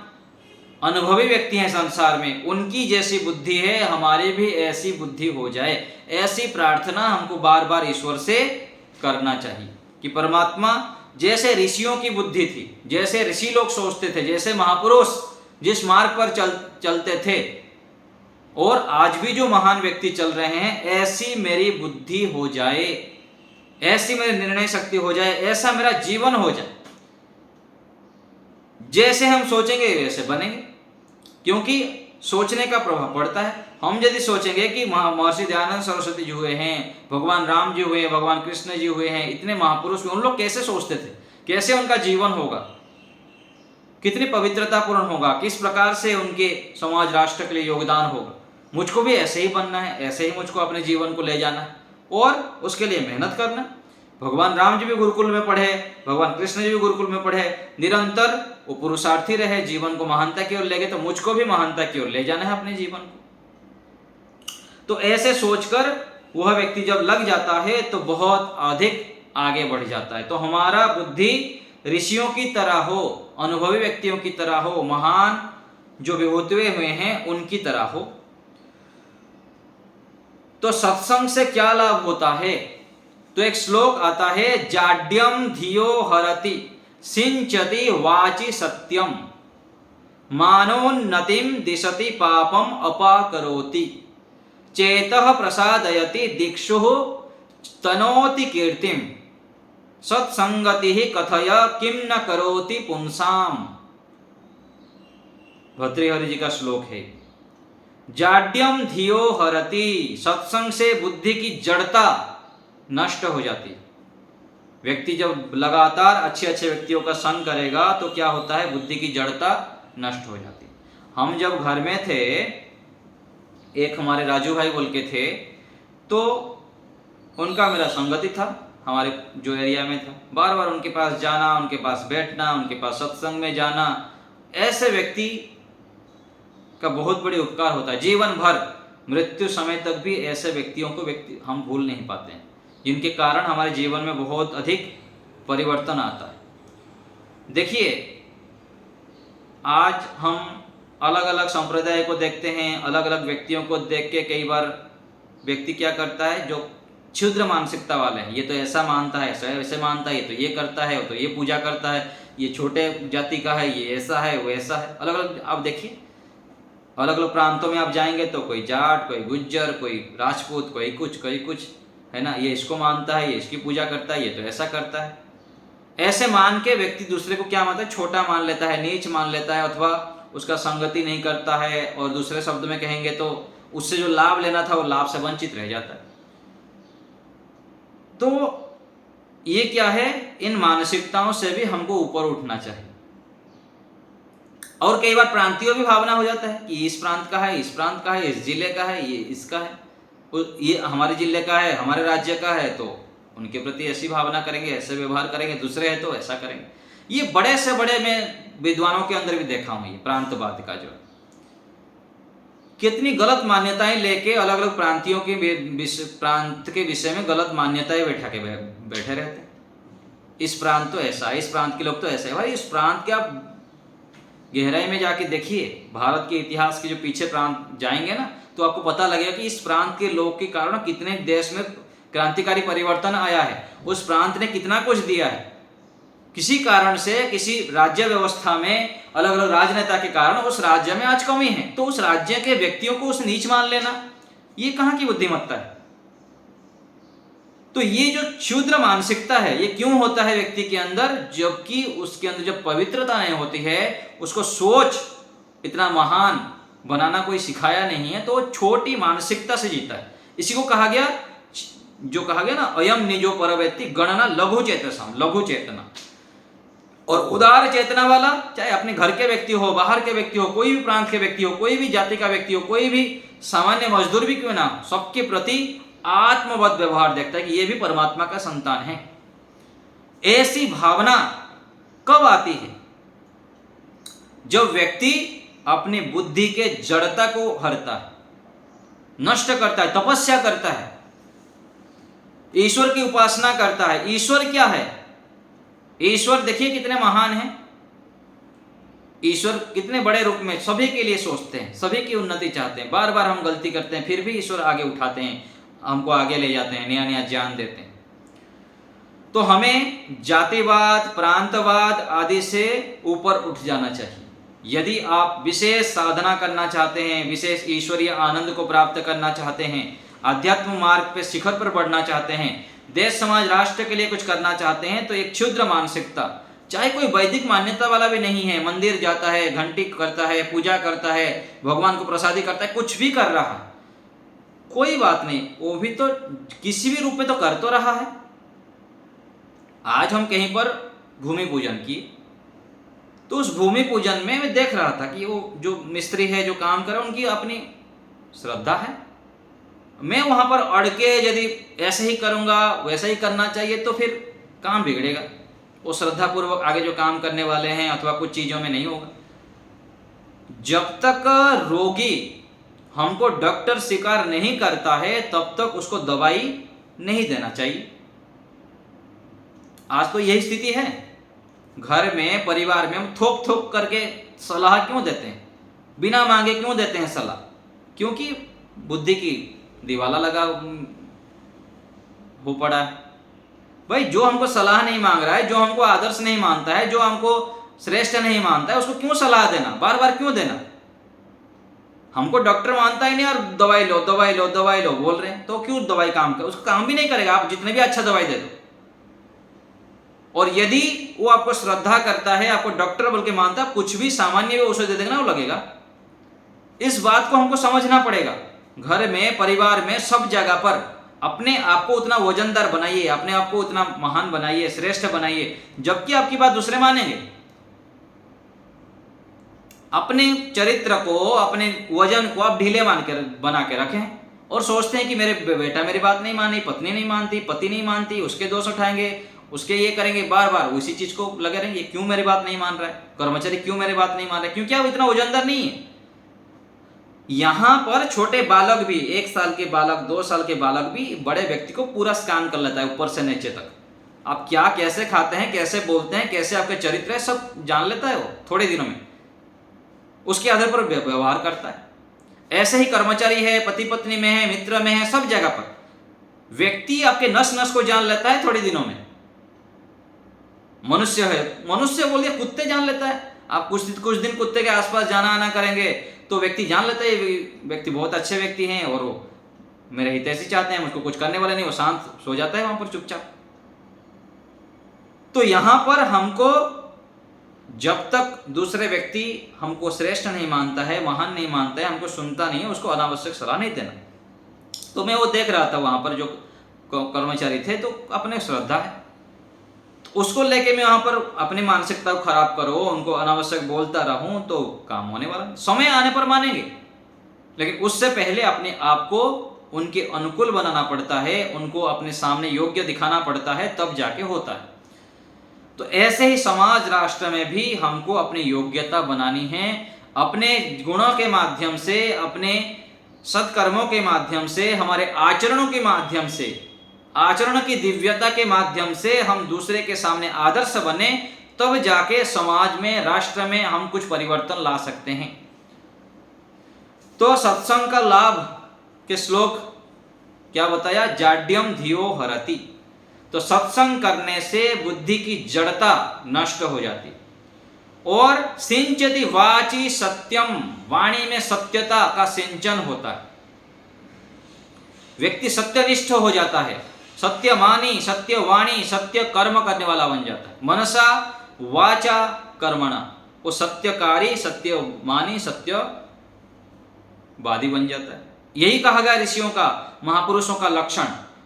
अनुभवी व्यक्ति हैं संसार में, उनकी जैसी बुद्धि है, हमारी भी ऐसी बुद्धि हो जाए। ऐसी प्रार्थना हमको बार बार ईश्वर से करना चाहिए कि परमात्मा जैसे ऋषियों की बुद्धि थी, जैसे ऋषि लोग सोचते थे, जैसे महापुरुष जिस मार्ग पर चलते थे, और आज भी जो महान व्यक्ति चल रहे हैं, ऐसी मेरी बुद्धि हो जाए, ऐसी मेरी निर्णय शक्ति हो जाए, ऐसा मेरा जीवन हो जाए, जैसे हम सोचेंगे वैसे बनेंगे। क्योंकि सोचने का प्रभाव पड़ता है। हम यदि सोचेंगे कि महर्षि दयानंद सरस्वती जी हुए हैं, भगवान राम जी हुए, भगवान कृष्ण जी हुए हैं, इतने महापुरुष हुए, उन लोग कैसे सोचते थे, कैसे उनका जीवन होगा, कितनी पवित्रतापूर्ण होगा, किस प्रकार से उनके समाज राष्ट्र के लिए योगदान होगा। मुझको भी ऐसे ही बनना है, ऐसे ही मुझको अपने जीवन को ले जाना है और उसके लिए मेहनत करना। भगवान राम जी भी गुरुकुल में पढ़े, भगवान कृष्ण जी भी गुरुकुल में पढ़े, निरंतर वो पुरुषार्थी रहे, जीवन को महानता की ओर ले गए। तो मुझको भी महानता की ओर ले जाना है अपने जीवन को। तो ऐसे सोचकर वह व्यक्ति जब लग जाता है तो बहुत अधिक आगे बढ़ जाता है। तो हमारा बुद्धि ऋषियों की तरह हो, अनुभवी व्यक्तियों की तरह हो, महान जो विभूति हुए हैं उनकी तरह हो। तो सत्संग से क्या लाभ होता है? तो एक श्लोक आता है, जाड्यम धियो हरति सिंचति वाचि सत्यम मानोन्नतिम दिशति पापम अपाकरोति चेतः प्रसादयति दिक्षु तनोति कीर्तिम सत्संगति कथय किम न करोति पुंसाम। भर्तृहरि जी का श्लोक है। जाड्यम धियो हरति, सत्संग से बुद्धि की जड़ता नष्ट हो जाती है। व्यक्ति जब लगातार अच्छे अच्छे व्यक्तियों का संग करेगा तो क्या होता है, बुद्धि की जड़ता नष्ट हो जाती है। हम जब घर में थे, एक हमारे राजू भाई बोल के थे, तो उनका मेरा संगति था, हमारे जो एरिया में था। बार बार उनके पास जाना, उनके पास बैठना, उनके पास सत्संग में जाना, ऐसे व्यक्ति का बहुत बड़ी उपकार होता है। जीवन भर मृत्यु समय तक भी ऐसे व्यक्तियों को हम भूल नहीं पाते हैं, जिनके कारण हमारे जीवन में बहुत अधिक परिवर्तन आता है। देखिए, आज हम अलग अलग संप्रदाय को देखते हैं, अलग अलग व्यक्तियों को देख के कई बार व्यक्ति क्या करता है, जो क्षुद्र मानसिकता वाले हैं, ये तो ऐसा मानता है, ऐसे मानता है, ये तो ये करता है, तो ये पूजा करता है, ये छोटे जाति का है, ये ऐसा है, वो ऐसा है। अलग अलग आप देखिए, अलग अलग प्रांतों में आप जाएंगे तो कोई जाट, कोई गुज्जर, कोई राजपूत, कोई कुछ है ना, ये इसको मानता है, ये इसकी पूजा करता है, ये तो ऐसा करता है। ऐसे मान के व्यक्ति दूसरे को क्या मानता है, छोटा मान लेता है, नीच मान लेता है, अथवा उसका संगति नहीं करता है, और दूसरे शब्द में कहेंगे तो उससे जो लाभ लेना था वो लाभ से वंचित रह जाता है। तो ये क्या है, इन मानसिकताओं से भी हमको ऊपर उठना चाहिए। और कई बार प्रांतीय भी भावना हो जाता है कि इस प्रांत का है, इस प्रांत का है, इस जिले का है, ये इसका है, ये हमारे जिले का है, हमारे राज्य का है, तो उनके प्रति ऐसी भावना करेंगे, ऐसे व्यवहार करेंगे, दूसरे है तो ऐसा करेंगे। ये बड़े से बड़े मैं विद्वानों के अंदर भी देखा हूं, ये प्रांतवाद का जो कितनी गलत मान्यताएं लेके अलग अलग प्रांतियों के प्रांत के विषय में गलत मान्यताएं बैठे रहते हैं। इस प्रांत तो ऐसा है, इस प्रांत के लोग तो ऐसे है। भाई, इस प्रांत के आप गहराई में जाके देखिए, भारत के इतिहास के जो पीछे प्रांत जाएंगे ना, तो आपको पता लगेगा कि इस प्रांत के लोग के कारण कितने देश में क्रांतिकारी परिवर्तन आया है, उस प्रांत ने कितना कुछ दिया है। किसी कारण से, किसी राज्य व्यवस्था में अलग अलग राजनेता के कारण उस राज्य में आज कमी है, तो उस राज्य के व्यक्तियों को उस नीच मान लेना, ये कहां की बुद्धिमत्ता है। तो ये जो क्षुद्र मानसिकता है, ये क्यों होता है व्यक्ति के अंदर, जबकि उसके अंदर जब पवित्रता नहीं होती है, उसको सोच इतना महान बनाना कोई सिखाया नहीं है, तो वो छोटी मानसिकता से जीता है। इसी को कहा गया, जो कहा गया ना, अयम निजो परवेत्ति गणना लघु चेतसाम, लघु चेतना। और उदार चेतना वाला, चाहे अपने घर के व्यक्ति हो, बाहर के व्यक्ति हो, कोई भी प्रांत के व्यक्ति हो, कोई भी जाति का व्यक्ति हो, कोई भी सामान्य मजदूर भी क्यों ना हो, सबके प्रति आत्मवत व्यवहार देखता है कि ये भी परमात्मा का संतान है। ऐसी भावना कब आती है, जब व्यक्ति अपनी बुद्धि के जड़ता को हरता है, नष्ट करता है, तपस्या करता है, ईश्वर की उपासना करता है। ईश्वर क्या है? ईश्वर देखिए कितने महान हैं। ईश्वर कितने बड़े रूप में सभी के लिए सोचते हैं, सभी की उन्नति चाहते हैं। बार बार हम गलती करते हैं, फिर भी ईश्वर आगे उठाते हैं, हमको आगे ले जाते हैं, नया नया ज्ञान देते हैं। तो हमें जातिवाद, प्रांतवाद आदि से ऊपर उठ जाना चाहिए। यदि आप विशेष साधना करना चाहते हैं, विशेष ईश्वरीय आनंद को प्राप्त करना चाहते हैं, आध्यात्म मार्ग पे शिखर पर बढ़ना चाहते हैं, देश समाज राष्ट्र के लिए कुछ करना चाहते हैं, तो एक क्षुद्र मानसिकता, चाहे कोई वैदिक मान्यता वाला भी नहीं है, मंदिर जाता है, घंटी करता है, पूजा करता है, भगवान को प्रसादी करता है, कुछ भी कर रहा है, कोई बात नहीं, वो भी तो किसी भी रूप में तो कर तो रहा है। आज हम कहीं पर भूमि पूजन किए, तो उस भूमि पूजन में मैं देख रहा था कि वो जो मिस्त्री है, जो काम कर रहे हैं, उनकी अपनी श्रद्धा है। मैं वहां पर अड़ के यदि ऐसे ही करूंगा, वैसा ही करना चाहिए, तो फिर काम बिगड़ेगा। वो श्रद्धापूर्वक आगे जो काम करने वाले हैं अथवा कुछ चीजों में नहीं होगा। जब तक रोगी हमको डॉक्टर स्वीकार नहीं करता है, तब तक उसको दवाई नहीं देना चाहिए। आज तो यही स्थिति है। घर में, परिवार में हम थोक थोक करके सलाह क्यों देते हैं, बिना मांगे क्यों देते हैं सलाह? क्योंकि बुद्धि की दिवाला लगा हो पड़ा है। भाई, जो हमको सलाह नहीं मांग रहा है, जो हमको आदर्श नहीं मानता है, जो हमको श्रेष्ठ नहीं मानता है, उसको क्यों सलाह देना, बार बार क्यों देना? हमको डॉक्टर मानता ही नहीं और दवाई लो दवाई लो दवाई लो बोल रहे हैं, तो क्यों दवाई काम कर? उसका काम भी नहीं करेगा, आप जितने भी अच्छा दवाई दे दो। और यदि वो आपको श्रद्धा करता है, आपको डॉक्टर बोल के मानता है, कुछ भी सामान्य भी औषध दे देगा ना, वो लगेगा। इस बात को हमको समझना पड़ेगा। घर में, परिवार में, सब जगह पर अपने आप को उतना वजनदार बनाइए, अपने आप को उतना महान बनाइए, श्रेष्ठ बनाइए, जबकि आपकी बात दूसरे मानेंगे। अपने चरित्र को, अपने वजन को आप ढीले बना के रखें और सोचते हैं कि मेरे बेटा मेरी बात नहीं मानी, पत्नी नहीं मानती, पति नहीं मानती, उसके दोष उठाएंगे, उसके ये करेंगे, बार बार उसी चीज को लगे रहेंगे। क्यों मेरी बात नहीं मान रहा है कर्मचारी, क्यों मेरी बात नहीं मान रहा है? क्योंकि आप इतना वजनदार नहीं है। यहां पर छोटे बालक भी, 1 साल के बालक, 2 साल के बालक भी बड़े व्यक्ति को पूरा स्कैन कर लेता है ऊपर से नीचे तक। आप क्या कैसे खाते हैं, कैसे बोलते हैं, कैसे आपके चरित्र है, सब जान लेता है वो थोड़े दिनों में। उसके आधार पर व्यवहार करता है। ऐसे ही कर्मचारी है, पति पत्नी में है, मित्र में है, सब जगह पर व्यक्ति आपके नस नस को जान लेता है थोड़े दिनों में। मनुष्य है, मनुष्य बोलिए, कुत्ते जान लेता है। आप कुछ दिन कुत्ते के आसपास जाना आना करेंगे तो व्यक्ति जान लेता है व्यक्ति बहुत अच्छे व्यक्ति हैं और वो मेरे हित ऐसे चाहते हैं, मुझको कुछ करने वाले नहीं, वो शांत सो जाता है वहां पर चुपचाप। तो यहां पर हमको, जब तक दूसरे व्यक्ति हमको श्रेष्ठ नहीं मानता है, महान नहीं मानता है, हमको सुनता नहीं है, उसको अनावश्यक सलाह नहीं देना। तो मैं वो देख रहा था वहां पर जो कर्मचारी थे, तो अपने श्रद्धा है, तो उसको लेके मैं वहां पर अपनी मानसिकता को खराब करो, उनको अनावश्यक बोलता रहूं, तो काम होने वाला नहीं। समय आने पर मानेंगे, लेकिन उससे पहले अपने आप को उनके अनुकूल बनाना पड़ता है, उनको अपने सामने योग्य दिखाना पड़ता है, तब जाके होता है। तो ऐसे ही समाज राष्ट्र में भी हमको अपनी योग्यता बनानी है, अपने गुणों के माध्यम से, अपने सत्कर्मों के माध्यम से, हमारे आचरणों के माध्यम से, आचरण की दिव्यता के माध्यम से हम दूसरे के सामने आदर्श बने, तब जाके समाज में, राष्ट्र में हम कुछ परिवर्तन ला सकते हैं। तो सत्संग का लाभ के श्लोक क्या बताया? जाड्यम धियो हरति। तो सत्संग करने से बुद्धि की जड़ता नष्ट हो जाती और सिंचति वाची सत्यम, वाणी में सत्यता का सिंचन होता है। व्यक्ति सत्यनिष्ठ हो जाता है, सत्यमानी, सत्यवाणी, सत्य कर्म करने वाला बन जाता है। मनसा वाचा कर्मणा, वो सत्यकारी, सत्यमानी, सत्यवादी बन जाता है। यही कहा गया ऋषियों का, महापुरुषों का लक्षण,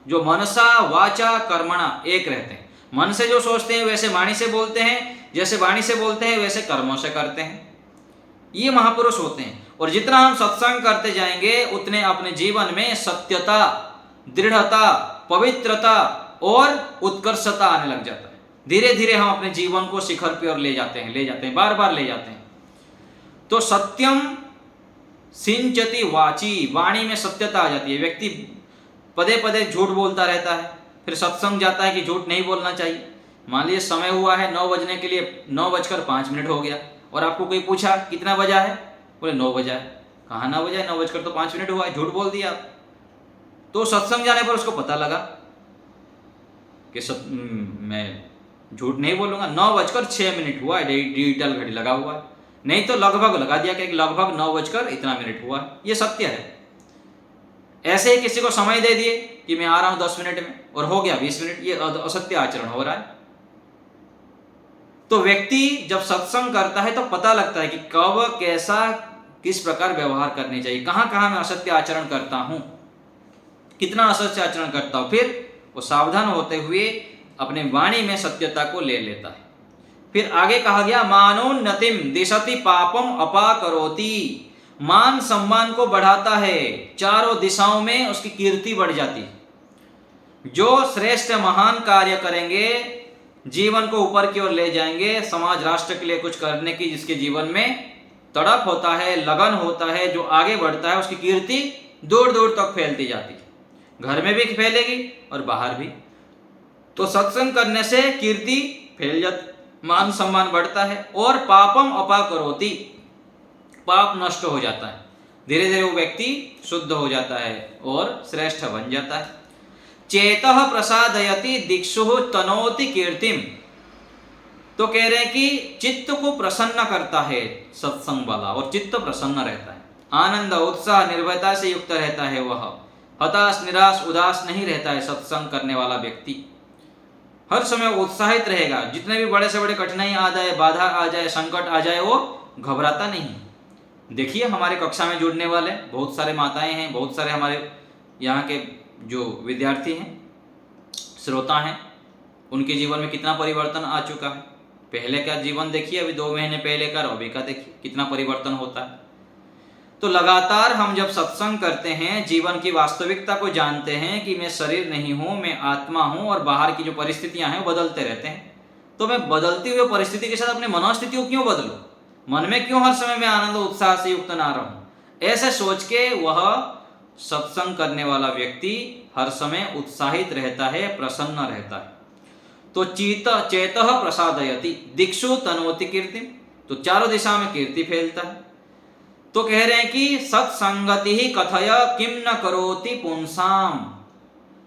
जो मनसा वाचा कर्मणा एक रहते हैं। मन से जो सोचते हैं वैसे वाणी से बोलते हैं, जैसे वाणी से बोलते हैं वैसे कर्मों से करते हैं। ये महापुरुष होते हैं। और जितना हम सत्संग करते जाएंगे, उतने अपने जीवन में सत्यता, दृढ़ता, पवित्रता और उत्कर्षता आने लग जाता है। धीरे धीरे हम अपने जीवन को शिखर की ओर ले जाते हैं, बार बार ले जाते हैं। तो सत्यम सिंचति वाची, वाणी में सत्यता आ जाती है। व्यक्ति पदे पदे झूठ बोलता रहता है, फिर सत्संग जाता है कि झूठ नहीं बोलना चाहिए। मान लीजिए समय हुआ है 9 बजने के लिए, 9:05 हो गया, और आपको कोई पूछा कितना बजा है, बोले 9 बजा है। कहाँ 9 बजा है, 9:05 हुआ है, झूठ बोल दिया आप। तो सत्संग जाने पर उसको पता लगा कि मैं झूठ नहीं बोलूंगा, 9:06 हुआ है, डिजिटल घड़ी लगा हुआ है। नहीं तो लगभग लगा दिया कि लगभग 9:इतना हुआ, ये सत्य है। ऐसे ही किसी को समय दे दिए कि मैं आ रहा हूं 10 मिनट में और हो गया 20 मिनट, ये असत्य आचरण हो रहा है। तो व्यक्ति जब सत्संग करता है तो पता लगता है कि कब कैसा किस प्रकार व्यवहार करने चाहिए, कहां कहां मैं असत्य आचरण करता हूं, कितना असत्य आचरण करता हूं। फिर वो सावधान होते हुए अपने वाणी में सत्यता को ले लेता है। फिर आगे कहा गया मानोन्नतिम दिशति पापम अपाकरोति, मान सम्मान को बढ़ाता है, चारों दिशाओं में उसकी कीर्ति बढ़ जाती। जो श्रेष्ठ महान कार्य करेंगे, जीवन को ऊपर की ओर ले जाएंगे, समाज राष्ट्र के लिए कुछ करने की जिसके जीवन में तड़प होता है, लगन होता है, जो आगे बढ़ता है, उसकी कीर्ति दूर दूर तक फैलती जाती है, घर में भी फैलेगी और बाहर भी। तो सत्संग करने से कीर्ति फैल जाती, मान सम्मान बढ़ता है। और पापम अपाकरोति, पाप नष्ट हो जाता है, धीरे धीरे वो व्यक्ति शुद्ध हो जाता है और श्रेष्ठ बन जाता है। चेतः प्रसादयति दिक्षु तनोति कीर्तिम, तो कह रहे हैं कि चित्त को प्रसन्न करता है सत्संग वाला, और चित्त प्रसन्न रहता है, आनंद उत्साह निर्भयता से युक्त रहता है, वह हताश निराश उदास नहीं रहता है। सत्संग करने वाला व्यक्ति हर समय उत्साहित रहेगा, जितने भी बड़े से बड़े कठिनाई आ जाए, बाधा आ जाए, संकट आ जाए, वो घबराता नहीं। देखिए हमारे कक्षा में जुड़ने वाले बहुत सारे माताएं हैं, बहुत सारे हमारे यहाँ के जो विद्यार्थी हैं, श्रोता हैं, उनके जीवन में कितना परिवर्तन आ चुका है। पहले का जीवन देखिए, अभी 2 महीने पहले का, अभी का देखिए कितना परिवर्तन होता है। तो लगातार हम जब सत्संग करते हैं, जीवन की वास्तविकता को जानते हैं कि मैं शरीर नहीं हूँ, मैं आत्मा हूँ, और बाहर की जो परिस्थितियां हैं वो बदलते रहते हैं, तो मैं बदलती हुई परिस्थिति के साथ अपने मनोस्थिति को क्यों बदलूं, मन में क्यों हर समय मैं आनंद उत्साह से युक्त ना रहूं। ऐसे सोच के वह सत्संग करने वाला व्यक्ति हर समय उत्साहित रहता है, प्रसन्न रहता है। तो चेतः प्रसादयति दिक्षु तनोति कीर्तिम, तो चारों दिशा में कीर्ति फैलता है। तो कह रहे हैं कि सत्संगति ही कथय किम न करोति पुंसाम,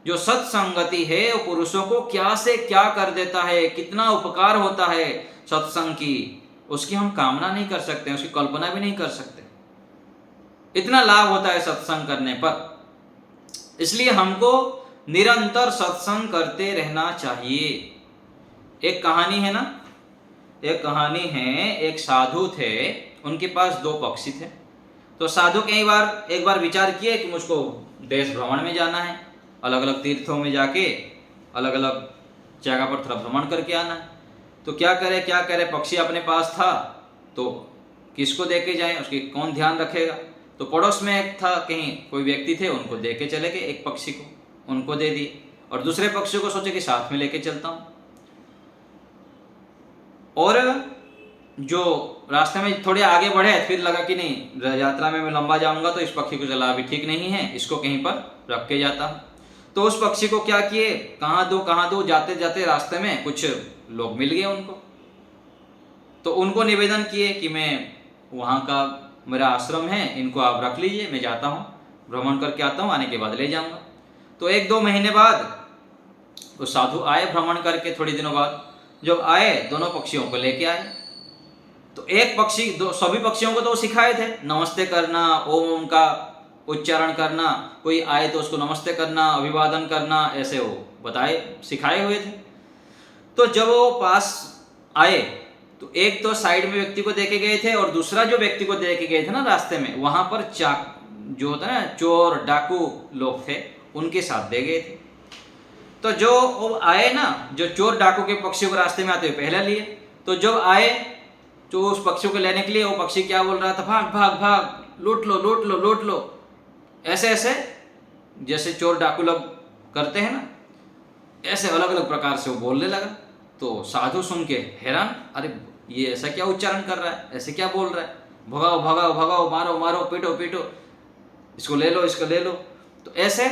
जो सत्संगति है वो पुरुषों को क्या से क्या कर देता है, कितना उपकार होता है सत्संग की, उसकी हम कामना नहीं कर सकते, उसकी कल्पना भी नहीं कर सकते, इतना लाभ होता है सत्संग करने पर। इसलिए हमको निरंतर सत्संग करते रहना चाहिए। एक कहानी है ना, एक कहानी है, एक साधु थे, उनके पास 2 पक्षी थे। तो साधु एक बार विचार किए कि मुझको देश भ्रमण में जाना है, अलग अलग तीर्थों में जाके अलग अलग जगह पर थोड़ा भ्रमण करके आना है। तो क्या करे, पक्षी अपने पास था तो किसको दे के जाए, उसकी कौन ध्यान रखेगा। तो पड़ोस में एक था, कहीं कोई व्यक्ति थे, उनको दे के चले गए, एक पक्षी को उनको दे दिए, और दूसरे पक्षी को सोचे कि साथ में लेके चलता हूँ। और जो रास्ते में थोड़े आगे बढ़े, फिर लगा कि नहीं, यात्रा में मैं लंबा जाऊंगा तो इस पक्षी को चला अभी ठीक नहीं है, इसको कहीं पर रख के जाता हूँ। तो उस पक्षी को क्या किए, कहाँ दो, जाते जाते रास्ते में कुछ लोग मिल गए उनको। तो उनको निवेदन किए कि मैं वहाँ का मेरा आश्रम है, इनको आप रख लीजिए, मैं जाता हूँ, भ्रमण करके आता हूँ, आने के बाद ले जाऊँगा। तो 1-2 महीने बाद वो साधु आए भ्रमण करके, थोड़ी दिनों बाद जब आए, दोनों पक्षियों को लेके आए। तो एक पक्षी, सभी पक्षियों को तो सिखाए थे नमस्ते करना, ओम का उच्चारण करना, कोई आए तो उसको नमस्ते करना, अभिवादन करना, ऐसे वो बताए सिखाए हुए थे। तो जब वो पास आए तो एक तो साइड में व्यक्ति को देके गए थे, और दूसरा जो व्यक्ति को देके गए थे ना रास्ते में, वहां पर जो होता है ना, चोर डाकू लोग थे, उनके साथ दे गए थे। तो जो आए ना, जो चोर डाकू के पक्षियों को रास्ते में आते हुए पहले लिए, तो जब आए तो उस पक्षियों को लेने के लिए वो पक्षी क्या बोल रहा था, भाग भाग भाग, लूट लो लूट लो लूट लो, ऐसे ऐसे जैसे चोर डाकू लोग करते हैं ना, ऐसे अलग अलग प्रकार से वो बोलने लगा। तो साधु सुन के हैरान, अरे ये ऐसा क्या उच्चारण कर रहा है, ऐसे क्या बोल रहा है, भगाओ भगाओ भगाओ, मारो मारो, पीटो पीटो, इसको ले लो इसको ले लो। तो ऐसे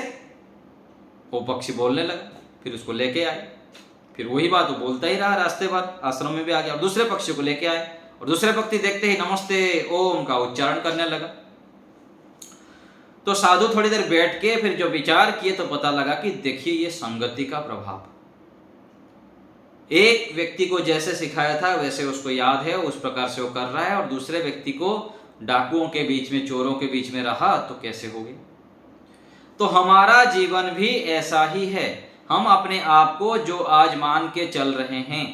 वो पक्षी बोलने लगा। फिर उसको लेके आए, फिर वही बात वो बोलता ही रहा, रास्ते भर आश्रम में भी आ गया, और दूसरे पक्षी को लेके आए, और दूसरे पक्षी देखते ही नमस्ते ओम का उच्चारण करने लगा। तो साधु थोड़ी देर बैठ के फिर जो विचार किए तो पता लगा कि देखिए ये संगति का प्रभाव, एक व्यक्ति को जैसे सिखाया था वैसे उसको याद है, उस प्रकार से वो कर रहा है, और दूसरे व्यक्ति को डाकुओं के बीच में, चोरों के बीच में रहा तो कैसे होगी। तो हमारा जीवन भी ऐसा ही है। हम अपने आप को जो आज मान के चल रहे हैं,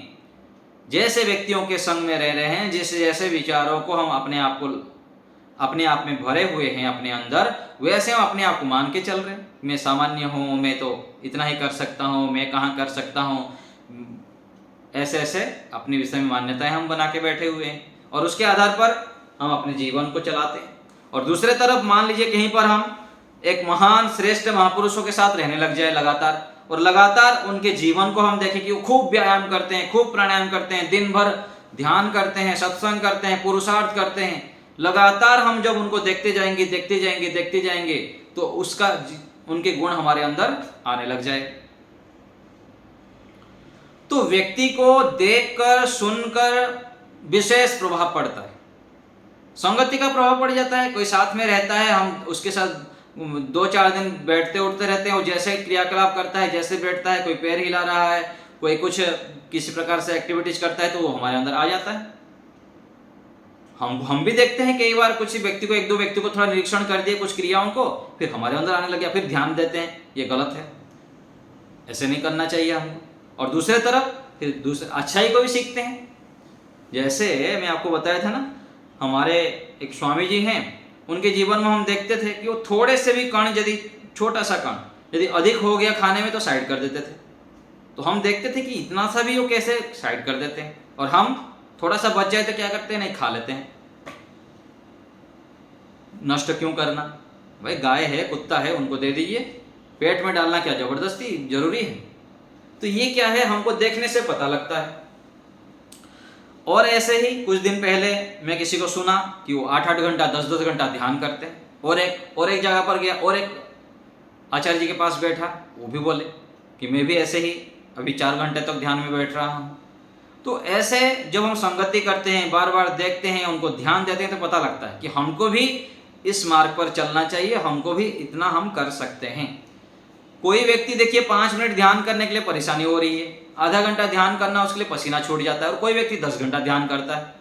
जैसे व्यक्तियों के संग में रह रहे हैं, जैसे जैसे विचारों को हम अपने आप में भरे हुए हैं अपने अंदर, वैसे हम अपने आप को मान के चल रहे हैं। मैं सामान्य हूँ, मैं तो इतना ही कर सकता हूँ, मैं कहाँ कर सकता हूँ, ऐसे ऐसे अपने विषय में मान्यताएं हम बना के बैठे हुए हैं, और उसके आधार पर हम अपने जीवन को चलाते हैं। और दूसरे तरफ मान लीजिए कहीं पर हम एक महान श्रेष्ठ महापुरुषों के साथ रहने लग जाए लगातार, और लगातार उनके जीवन को हम देखें कि वो खूब व्यायाम करते हैं, खूब प्राणायाम करते हैं, दिन भर ध्यान करते हैं, सत्संग करते हैं, पुरुषार्थ करते हैं, लगातार हम जब उनको देखते जाएंगे देखते जाएंगे देखते जाएंगे तो उनके गुण हमारे अंदर आने लग जाए। तो व्यक्ति को देखकर सुनकर विशेष प्रभाव पड़ता है, संगति का प्रभाव पड़ जाता है। कोई साथ में रहता है, हम उसके साथ 2-4 दिन बैठते उठते रहते हैं, वो जैसे क्रियाकलाप करता है, जैसे बैठता है, कोई पैर हिला रहा है, कोई कुछ किसी प्रकार से एक्टिविटीज करता है, तो वो हमारे अंदर आ जाता है। हम भी देखते हैं कई बार कुछ व्यक्ति को, 1-2 व्यक्ति को थोड़ा निरीक्षण कर दिए कुछ क्रियाओं को, फिर हमारे अंदर आने लग गया, फिर ध्यान देते हैं, ये गलत है, ऐसे नहीं करना चाहिए हमको। और दूसरे तरफ फिर दूसरे अच्छाई को भी सीखते हैं। जैसे मैं आपको बताया था ना, हमारे एक स्वामी जी हैं, उनके जीवन में हम देखते थे कि वो थोड़े से भी कण, यदि छोटा सा कण यदि अधिक हो गया खाने में तो साइड कर देते थे। तो हम देखते थे कि इतना सा भी वो कैसे साइड कर देते हैं, और हम थोड़ा सा बच जाए तो क्या करते हैं, नहीं खा लेते हैं। नष्ट क्यों करना, भाई गाय है, कुत्ता है, उनको दे दीजिए, पेट में डालना क्या जबरदस्ती जरूरी है। तो ये क्या है, हमको देखने से पता लगता है। और ऐसे ही कुछ दिन पहले मैं किसी को सुना कि वो 8-8 घंटा 10-10 घंटा ध्यान करते हैं, और एक जगह पर गया और एक आचार्य जी के पास बैठा, वो भी बोले कि मैं भी ऐसे ही अभी 4 घंटे तक ध्यान में बैठ रहा हूँ। तो ऐसे जब हम संगति करते हैं, बार बार देखते हैं, उनको ध्यान देते हैं, तो पता लगता है कि हमको भी इस मार्ग पर चलना चाहिए, हमको भी इतना हम कर सकते हैं। कोई व्यक्ति देखिए 5 मिनट ध्यान करने के लिए परेशानी हो रही है, आधा घंटा ध्यान करना उसके लिए पसीना छूट जाता है, और कोई व्यक्ति 10 घंटा ध्यान करता है।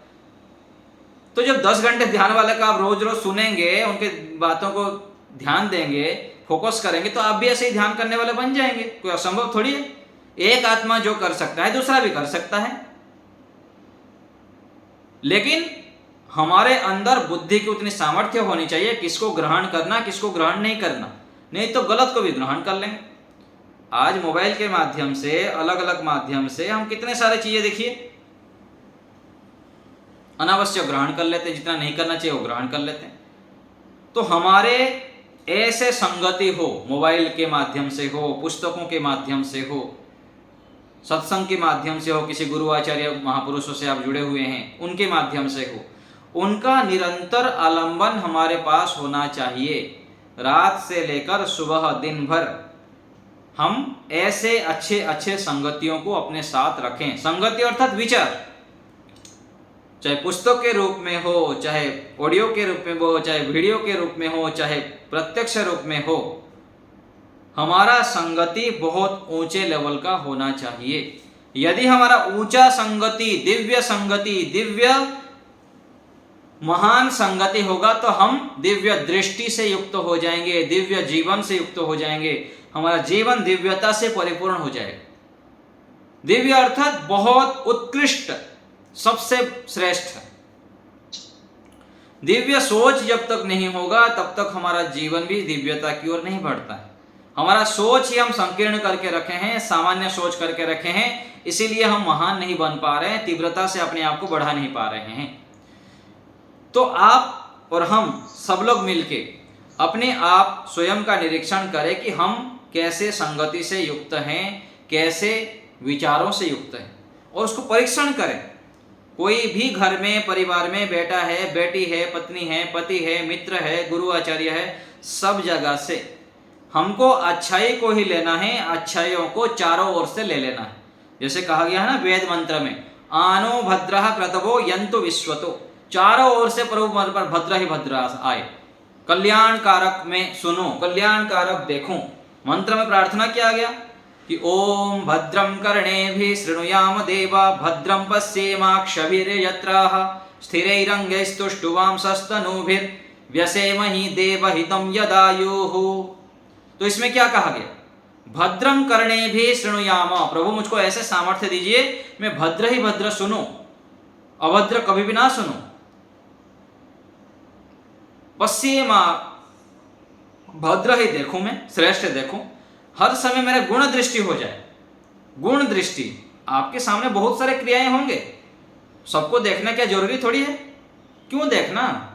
तो जब 10 घंटे ध्यान वाले का आप रोज रोज सुनेंगे, उनके बातों को ध्यान देंगे, फोकस करेंगे, तो आप भी ऐसे ही ध्यान करने वाले बन जाएंगे। कोई असंभव थोड़ी है। एक आत्मा जो कर सकता है दूसरा भी कर सकता है, लेकिन हमारे अंदर बुद्धि की उतनी सामर्थ्य होनी चाहिए किसको ग्रहण करना, किसको ग्रहण नहीं करना, नहीं तो गलत को भी ग्रहण कर लेंगे। आज मोबाइल के माध्यम से, अलग अलग माध्यम से हम कितने सारे चीजें देखिए अनावश्यक ग्रहण कर लेते हैं, जितना नहीं करना चाहिए वो ग्रहण कर लेते हैं। तो हमारे ऐसे संगति हो, मोबाइल के माध्यम से हो, पुस्तकों के माध्यम से हो, सत्संग के माध्यम से हो, किसी गुरु आचार्य महापुरुषों से आप जुड़े हुए हैं उनके माध्यम से हो, उनका निरंतर आलंबन हमारे पास होना चाहिए। रात से लेकर सुबह दिन भर हम ऐसे अच्छे अच्छे संगतियों को अपने साथ रखें। संगति अर्थात विचार, चाहे पुस्तक के रूप में हो, चाहे ऑडियो के रूप में हो, चाहे वीडियो के रूप में हो, चाहे प्रत्यक्ष रूप में हो, हमारा संगति बहुत ऊंचे लेवल का होना चाहिए। यदि हमारा ऊंचा संगति, दिव्य संगति, दिव्य महान संगति होगा तो हम दिव्य दृष्टि से युक्त हो जाएंगे, दिव्य जीवन से युक्त हो जाएंगे, हमारा जीवन दिव्यता से परिपूर्ण हो जाएगा। दिव्य अर्थात बहुत उत्कृष्ट, सबसे श्रेष्ठ। दिव्य सोच जब तक नहीं होगा तब तक हमारा जीवन भी दिव्यता की ओर नहीं बढ़ता है। हमारा सोच ही हम संकीर्ण करके रखे हैं, सामान्य सोच करके रखे हैं, इसीलिए हम महान नहीं बन पा रहे हैं, तीव्रता से अपने आप को बढ़ा नहीं पा रहे हैं। तो आप और हम सब लोग मिलके अपने आप स्वयं का निरीक्षण करें कि हम कैसे संगति से युक्त हैं, कैसे विचारों से युक्त हैं, और उसको परीक्षण करें। कोई भी घर में, परिवार में बेटा है, बेटी है, पत्नी है, पति है, मित्र है, गुरु आचार्य है, सब जगह से हमको अच्छाई को ही लेना है, अच्छाइयों को चारों ओर से ले लेना है। जैसे कहा गया है ना वेद मंत्र में, आनो भद्रः क्रतवो यन्तु विश्वतो, चारों ओर से प्रभु पर भद्र ही भद्र आए। कल्याण कारक में सुनो, कल्याण कारक देखो, मंत्र में प्रार्थना किया गया कि ओम भद्रं कर्णेभिः शृणुयाम देवा भद्रं पश्येमाक्षभिर्यजत्राः स्थिरैरङ्गैस्तुष्टुवांसस्तनूभिर्व्यसेमहि देवहितं यदायुः। तो इसमें क्या कहा गया? भद्रं कर्णेभिः शृणुयाम, प्रभु मुझको ऐसे सामर्थ्य दीजिए मैं भद्र ही भद्र सुनूं, अभद्र कभी भी ना सुनूं। पश्येमा, भद्र ही देखूं, मैं श्रेष्ठ देखूं, हर समय मेरा गुण दृष्टि हो जाए। गुण दृष्टि, आपके सामने बहुत सारे क्रियाएं होंगे, सबको देखना क्या जरूरी थोड़ी है? क्यों देखना,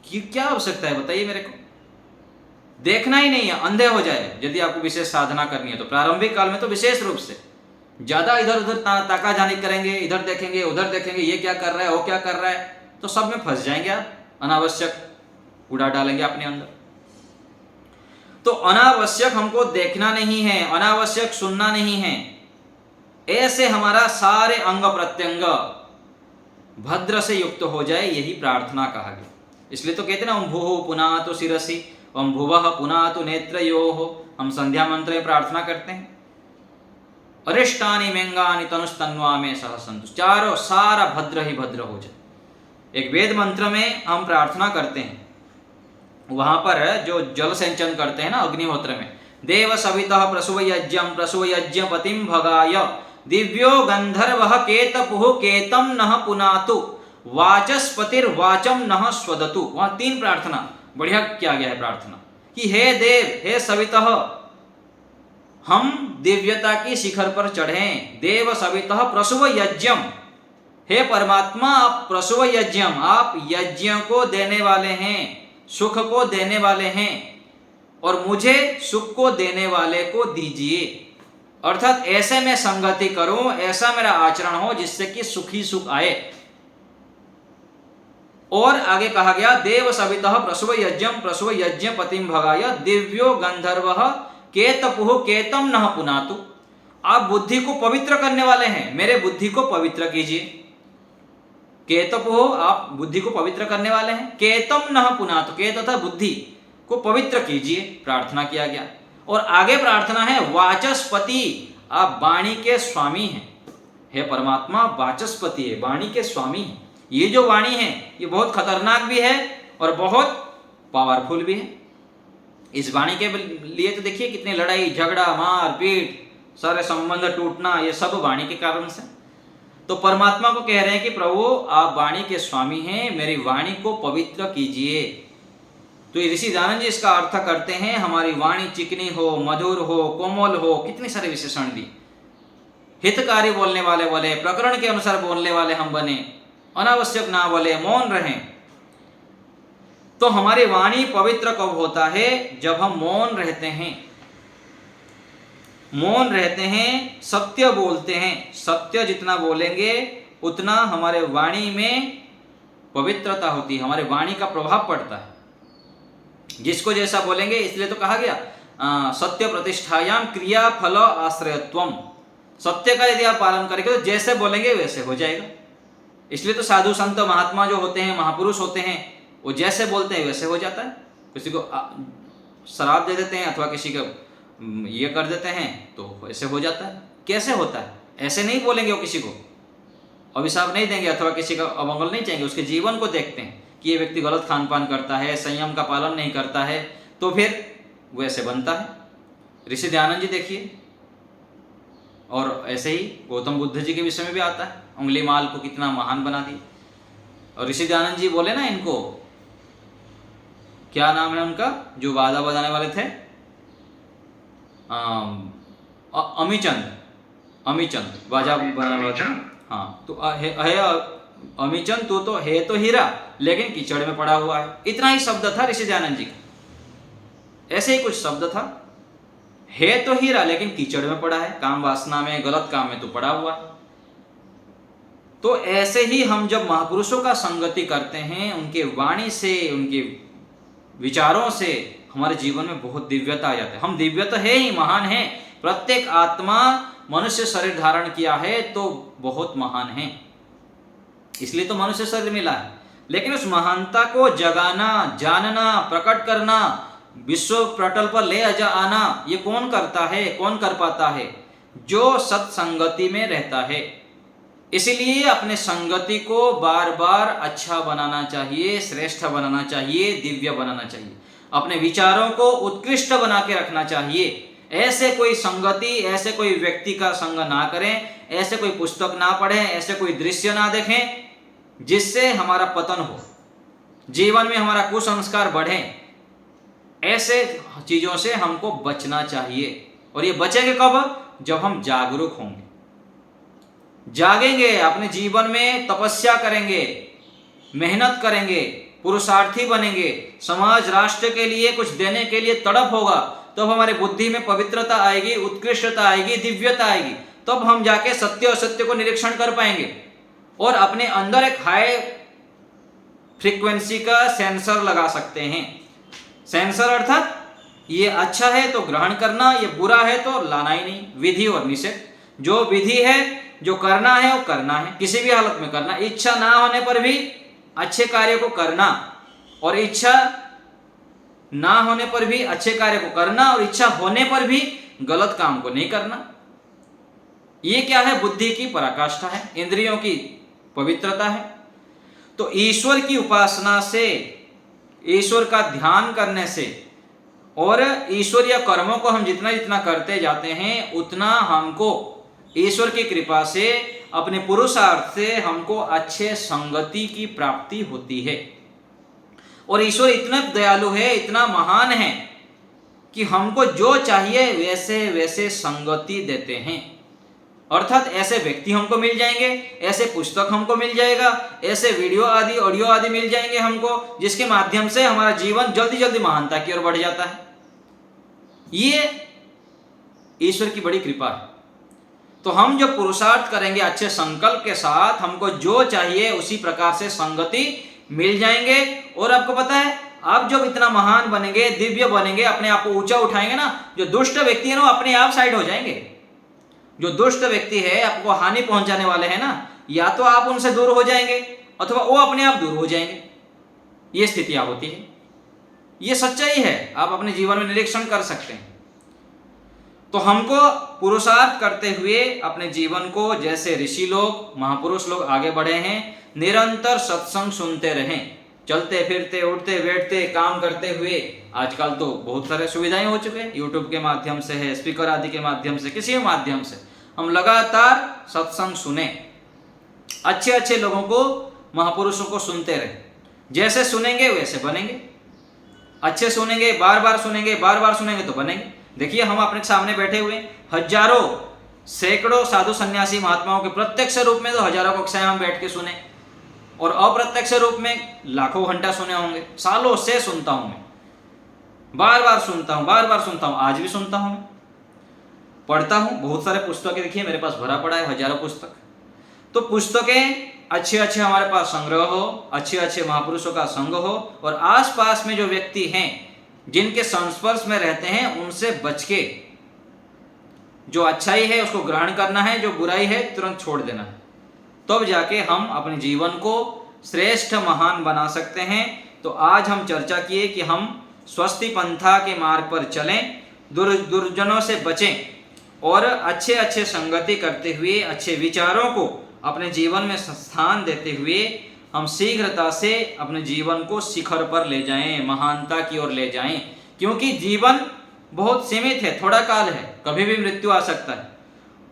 क्या आवश्यकता है बताइए मेरे को? देखना ही नहीं है, अंधे हो जाए। यदि आपको विशेष साधना करनी है तो प्रारंभिक काल में तो विशेष रूप से ज्यादा इधर उधर ताका जानी करेंगे, इधर देखेंगे उधर देखेंगे, ये क्या कर रहा है वो क्या कर रहा है, तो सब में फंस जाएंगे आप, अनावश्यक उड़ा डालेंगे अपने अंदर। तो अनावश्यक हमको देखना नहीं है, अनावश्यक सुनना नहीं है। ऐसे हमारा सारे अंग प्रत्यंग भद्र से युक्त हो जाए, यही प्रार्थना कहा गया। इसलिए तो कहते ना ओम भूः पुनातु शिरसि ओम भुवः पुनातु नेत्रयोः। हम संध्या मंत्र में प्रार्थना करते हैं अरिष्टानि मेंगानि तनुस्तन्वा में सह सन्तु, चारों सारा भद्र ही भद्र हो जाए। एक वेद मंत्र में हम प्रार्थना करते हैं, वहां पर जो जल सिंचन करते हैं ना अग्निहोत्र में, देव सवितः प्रसूव यज्ञ पतिम भगाय दिव्यो गंधर्वः केतपुः केतं नः पुनातु वाचस्पतिर्वाचम नः स्वदतु। वहां 3 प्रार्थना बढ़िया किया गया है प्रार्थना कि हे देव, हे सवितः, हम दिव्यता की शिखर पर चढ़ें। देव सवितः प्रसूव यज्ञम, हे परमात्मा आप प्रसूव यज्ञम, आप यज्ञ को देने वाले हैं, सुख को देने वाले हैं, और मुझे सुख को देने वाले को दीजिए। अर्थात ऐसे मैं संगति करूं, ऐसा मेरा आचरण हो जिससे कि सुखी सुख आए। और आगे कहा गया देव सवितः प्रसूव यज्ञ पतिम भगाय दिव्यो गंधर्वः केतपुः केतं नः पुनातु। आप बुद्धि को पवित्र करने वाले हैं, मेरे बुद्धि को पवित्र कीजिए। केतपुः, आप बुद्धि को पवित्र करने वाले हैं, केतं नः पुनातु, केत तथा बुद्धि को पवित्र कीजिए, प्रार्थना किया गया। और आगे प्रार्थना है वाचस्पति, आप वाणी के स्वामी हैं, हे परमात्मा वाचस्पति है, वाणी के स्वामी हैं। ये जो वाणी है ये बहुत खतरनाक भी है और बहुत पावरफुल भी है। इस वाणी के लिए तो देखिए कितनी लड़ाई झगड़ा मार पीट, सारे संबंध टूटना, ये सब वाणी के कारण से। तो परमात्मा को कह रहे हैं कि प्रभु आप वाणी के स्वामी हैं, मेरी वाणी को पवित्र कीजिए। तो ऋषि दयानंद जी इसका अर्थ करते हैं हमारी वाणी चिकनी हो, मधुर हो, कोमल हो, कितने सारे विशेषण दिए। हितकारी बोलने वाले बोले, प्रकरण के अनुसार बोलने वाले हम बने, अनावश्यक ना बोले, मौन रहें। तो हमारी वाणी पवित्र कब होता है? जब हम मौन रहते हैं, मौन रहते हैं, सत्य बोलते हैं। सत्य जितना बोलेंगे उतना हमारे वाणी में पवित्रता होती है, हमारे वाणी का प्रभाव पड़ता है। जिसको जैसा बोलेंगे, इसलिए तो कहा गया सत्य प्रतिष्ठायाम क्रिया फल आश्रयत्वम। सत्य का यदि आप पालन करेंगे तो जैसे बोलेंगे वैसे हो जाएगा। इसलिए तो साधु संत महात्मा जो होते हैं, महापुरुष होते हैं, वो जैसे बोलते हैं वैसे हो जाता है। किसी को शराब दे देते हैं अथवा किसी को ये कर देते हैं तो ऐसे हो जाता है। कैसे होता है? ऐसे नहीं बोलेंगे, वो किसी को अभिशाप नहीं देंगे अथवा किसी का अमंगल नहीं चाहेंगे, उसके जीवन को देखते हैं कि ये व्यक्ति गलत खान पान करता है, संयम का पालन नहीं करता है, तो फिर वैसे बनता है। ऋषि दयानंद जी देखिए, और ऐसे ही गौतम बुद्ध जी के विषय में भी आता है, उंगली माल को कितना महान बना दिया। और ऋषि दयानंद जी बोले ना, इनको क्या नाम है उनका जो वादा बजाने वाले थे, अमीचंद बाजा बनाने वाला था। हाँ, तो अमीचंद तो है तो हीरा लेकिन कीचड़ में पड़ा हुआ है। इतना ही शब्द था ऋषि दयानंद जी का। ऐसे ही कुछ शब्द था, है तो हीरा लेकिन कीचड़ में पड़ा है, काम वासना में, गलत काम में तो पड़ा हुआ है। तो ऐसे ही हम जब महापुरुषों का संगति करते हैं, उनके वाणी से, उनके विचारों से हमारे जीवन में बहुत दिव्यता आ जाती है। हम दिव्य तो है ही, महान है। प्रत्येक आत्मा मनुष्य शरीर धारण किया है तो बहुत महान है, इसलिए तो मनुष्य शरीर मिला है। लेकिन उस महानता को जगाना, जानना, प्रकट करना, विश्व पटल पर ले आना, ये कौन करता है, कौन कर पाता है? जो सत्संगति में रहता है। इसलिए अपने संगति को बार बार अच्छा बनाना चाहिए, श्रेष्ठ बनाना चाहिए, दिव्य बनाना चाहिए। अपने विचारों को उत्कृष्ट बना के रखना चाहिए। ऐसे कोई संगति, ऐसे कोई व्यक्ति का संग ना करें, ऐसे कोई पुस्तक ना पढ़ें, ऐसे कोई दृश्य ना देखें जिससे हमारा पतन हो, जीवन में हमारा कुसंस्कार बढ़े। ऐसे चीजों से हमको बचना चाहिए। और ये बचेंगे कब? जब हम जागरूक होंगे, जागेंगे, अपने जीवन में तपस्या करेंगे, मेहनत करेंगे, पुरुषार्थी बनेंगे, समाज राष्ट्र के लिए कुछ देने के लिए तड़प होगा, तब हमारी बुद्धि में पवित्रता आएगी, उत्कृष्टता आएगी, दिव्यता आएगी। तब हम जाके सत्य और सत्य को निरीक्षण कर पाएंगे और अपने अंदर एक हाई फ्रीक्वेंसी का सेंसर लगा सकते हैं। सेंसर अर्थात ये अच्छा है तो ग्रहण करना, ये बुरा है तो लाना ही नहीं। विधि और निषेध, जो विधि है, जो करना है वो करना है, किसी भी हालत में करना। इच्छा ना होने पर भी अच्छे कार्य को करना, और इच्छा ना होने पर भी अच्छे कार्य को करना, और इच्छा होने पर भी गलत काम को नहीं करना। ये क्या है? बुद्धि की पराकाष्ठा है, इंद्रियों की पवित्रता है। तो ईश्वर की उपासना से, ईश्वर का ध्यान करने से और ईश्वरीय कर्मों को हम जितना जितना करते जाते हैं, उतना हमको ईश्वर की कृपा से, अपने पुरुषार्थ से हमको अच्छे संगति की प्राप्ति होती है। और ईश्वर इतना दयालु है, इतना महान है कि हमको जो चाहिए वैसे वैसे संगति देते हैं। अर्थात ऐसे व्यक्ति हमको मिल जाएंगे, ऐसे पुस्तक हमको मिल जाएगा, ऐसे वीडियो आदि, ऑडियो आदि मिल जाएंगे हमको, जिसके माध्यम से हमारा जीवन जल्दी जल्दी महानता की ओर बढ़ जाता है। ये ईश्वर की बड़ी कृपा है। तो हम जब पुरुषार्थ करेंगे अच्छे संकल्प के साथ, हमको जो चाहिए उसी प्रकार से संगति मिल जाएंगे। और आपको पता है, आप जब इतना महान बनेंगे, दिव्य बनेंगे, अपने आप को ऊंचा उठाएंगे ना, जो दुष्ट व्यक्ति है ना, अपने आप साइड हो जाएंगे। जो दुष्ट व्यक्ति है, आपको हानि पहुंचाने वाले हैं ना, या तो आप उनसे दूर हो जाएंगे अथवा वो अपने आप दूर हो जाएंगे। ये स्थितियां होती है, ये सच्चाई है, आप अपने जीवन में निरीक्षण कर सकते हैं। तो हमको पुरुषार्थ करते हुए अपने जीवन को, जैसे ऋषि लोग, महापुरुष लोग आगे बढ़े हैं, निरंतर सत्संग सुनते रहें। चलते फिरते, उठते बैठते, काम करते हुए। आजकल तो बहुत सारे सुविधाएं हो चुके हैं, यूट्यूब के माध्यम से है, स्पीकर आदि के माध्यम से, किसी भी माध्यम से हम लगातार सत्संग सुने, अच्छे अच्छे लोगों को, महापुरुषों को सुनते रहे। जैसे सुनेंगे वैसे बनेंगे, अच्छे सुनेंगे, बार बार सुनेंगे, बार बार सुनेंगे तो बनेंगे। देखिए, हम अपने सामने बैठे हुए हजारों, सैकड़ों साधु सन्यासी महात्माओं के प्रत्यक्ष रूप में तो हजारों कक्षाएं हम बैठ के सुने, और अप्रत्यक्ष रूप में लाखों घंटा सुने होंगे। सालों से सुनता हूं मैं, बार बार सुनता हूं, बार बार सुनता हूं, आज भी सुनता हूं, पढ़ता हूं। बहुत सारे पुस्तकें देखिए मेरे पास भरा पड़ा है, हजारों पुस्तक। तो पुस्तकें अच्छे अच्छे हमारे पास संग्रह हो, अच्छे अच्छे महापुरुषों का संग हो, और आसपास में जो व्यक्ति हैं जिनके संस्पर्श में रहते हैं, उनसे बच के जो अच्छाई है उसको ग्रहण करना है, जो बुराई है तुरंत छोड़ देना है। तब जाके हम अपने जीवन को श्रेष्ठ महान बना सकते हैं। तो आज हम चर्चा किए कि हम स्वस्ति पंथा के मार्ग पर चलें, दुर्जनों से बचें, और अच्छे अच्छे संगति करते हुए, अच्छे विचारों को अपने जीवन में स्थान देते हुए हम शीघ्रता से अपने जीवन को शिखर पर ले जाएं, महानता की ओर ले जाएं। क्योंकि जीवन बहुत सीमित है, थोड़ा काल है, कभी भी मृत्यु आ सकता है।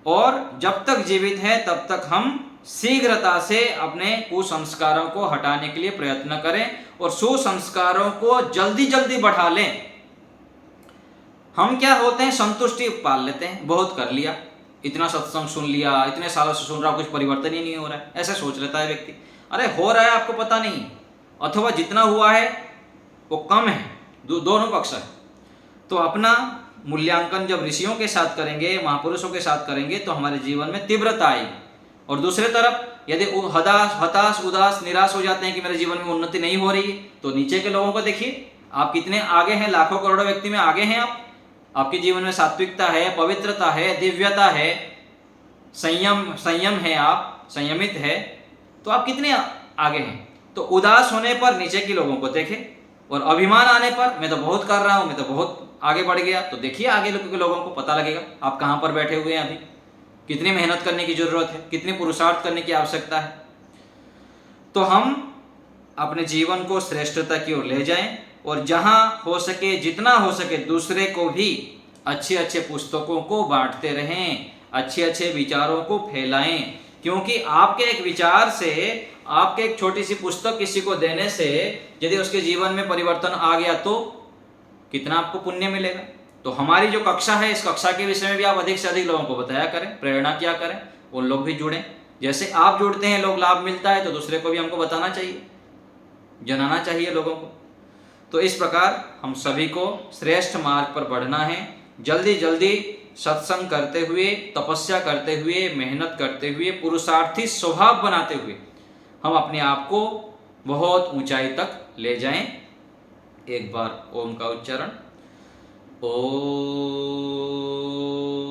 और जब तक जीवित है तब तक हम शीघ्रता से अपने कुसंस्कारों को हटाने के लिए प्रयत्न करें, और सुसंस्कारों को जल्दी जल्दी बढ़ा लें। हम क्या होते हैं, संतुष्टि पाल लेते हैं, बहुत कर लिया, इतना सत्संग सुन लिया, इतने सालों से सुन रहा, कुछ परिवर्तन ही नहीं हो रहा है, ऐसे सोच लेता है व्यक्ति। अरे हो रहा है, आपको पता नहीं, अथवा जितना हुआ है वो कम है, दोनों पक्ष है। तो अपना मूल्यांकन जब ऋषियों के साथ करेंगे, महापुरुषों के साथ करेंगे, तो हमारे जीवन में तीव्रता आएगी। और दूसरे तरफ यदि हताश, उदास, निराश हो जाते हैं कि मेरे जीवन में उन्नति नहीं हो रही है, तो नीचे के लोगों को देखिए, आप कितने आगे हैं, लाखों करोड़ों व्यक्ति में आगे हैं आप। आपके जीवन में सात्विकता है, पवित्रता है, दिव्यता है, संयम है, आप संयमित है, तो आप कितने आगे हैं। तो उदास होने पर नीचे के लोगों को देखें, और अभिमान आने पर मैं तो बहुत कर रहा हूं, मैं तो बहुत आगे बढ़ गया, तो देखिए आगे के लोगों को पता लगेगा आप कहां पर बैठे हुए हैं अभी। कितनी मेहनत करने की जरूरत है, कितनी पुरुषार्थ करने की आवश्यकता है। तो हम अपने जीवन को श्रेष्ठता की ओर ले जाएं और जहां हो सके, जितना हो सके, दूसरे को भी अच्छे अच्छे पुस्तकों को बांटते रहें, अच्छे अच्छे विचारों को फैलाएं। क्योंकि आपके एक विचार से, आपके एक छोटी सी पुस्तक किसी को देने से यदि उसके जीवन में परिवर्तन आ गया तो कितना आपको पुण्य मिलेगा। तो हमारी जो कक्षा है, इस कक्षा के विषय में भी आप अधिक से अधिक लोगों को बताया करें, प्रेरणा किया करें, वो लोग भी जुड़ें। जैसे आप जुड़ते हैं, लोग लाभ मिलता है, तो दूसरे को भी हमको बताना चाहिए, जनाना चाहिए लोगों को। तो इस प्रकार हम सभी को श्रेष्ठ मार्ग पर बढ़ना है। जल्दी जल्दी सत्संग करते हुए, तपस्या करते हुए, मेहनत करते हुए, पुरुषार्थी स्वभाव बनाते हुए हम अपने आप को बहुत ऊंचाई तक ले जाएं। एक बार ओम का उच्चारण। ओम।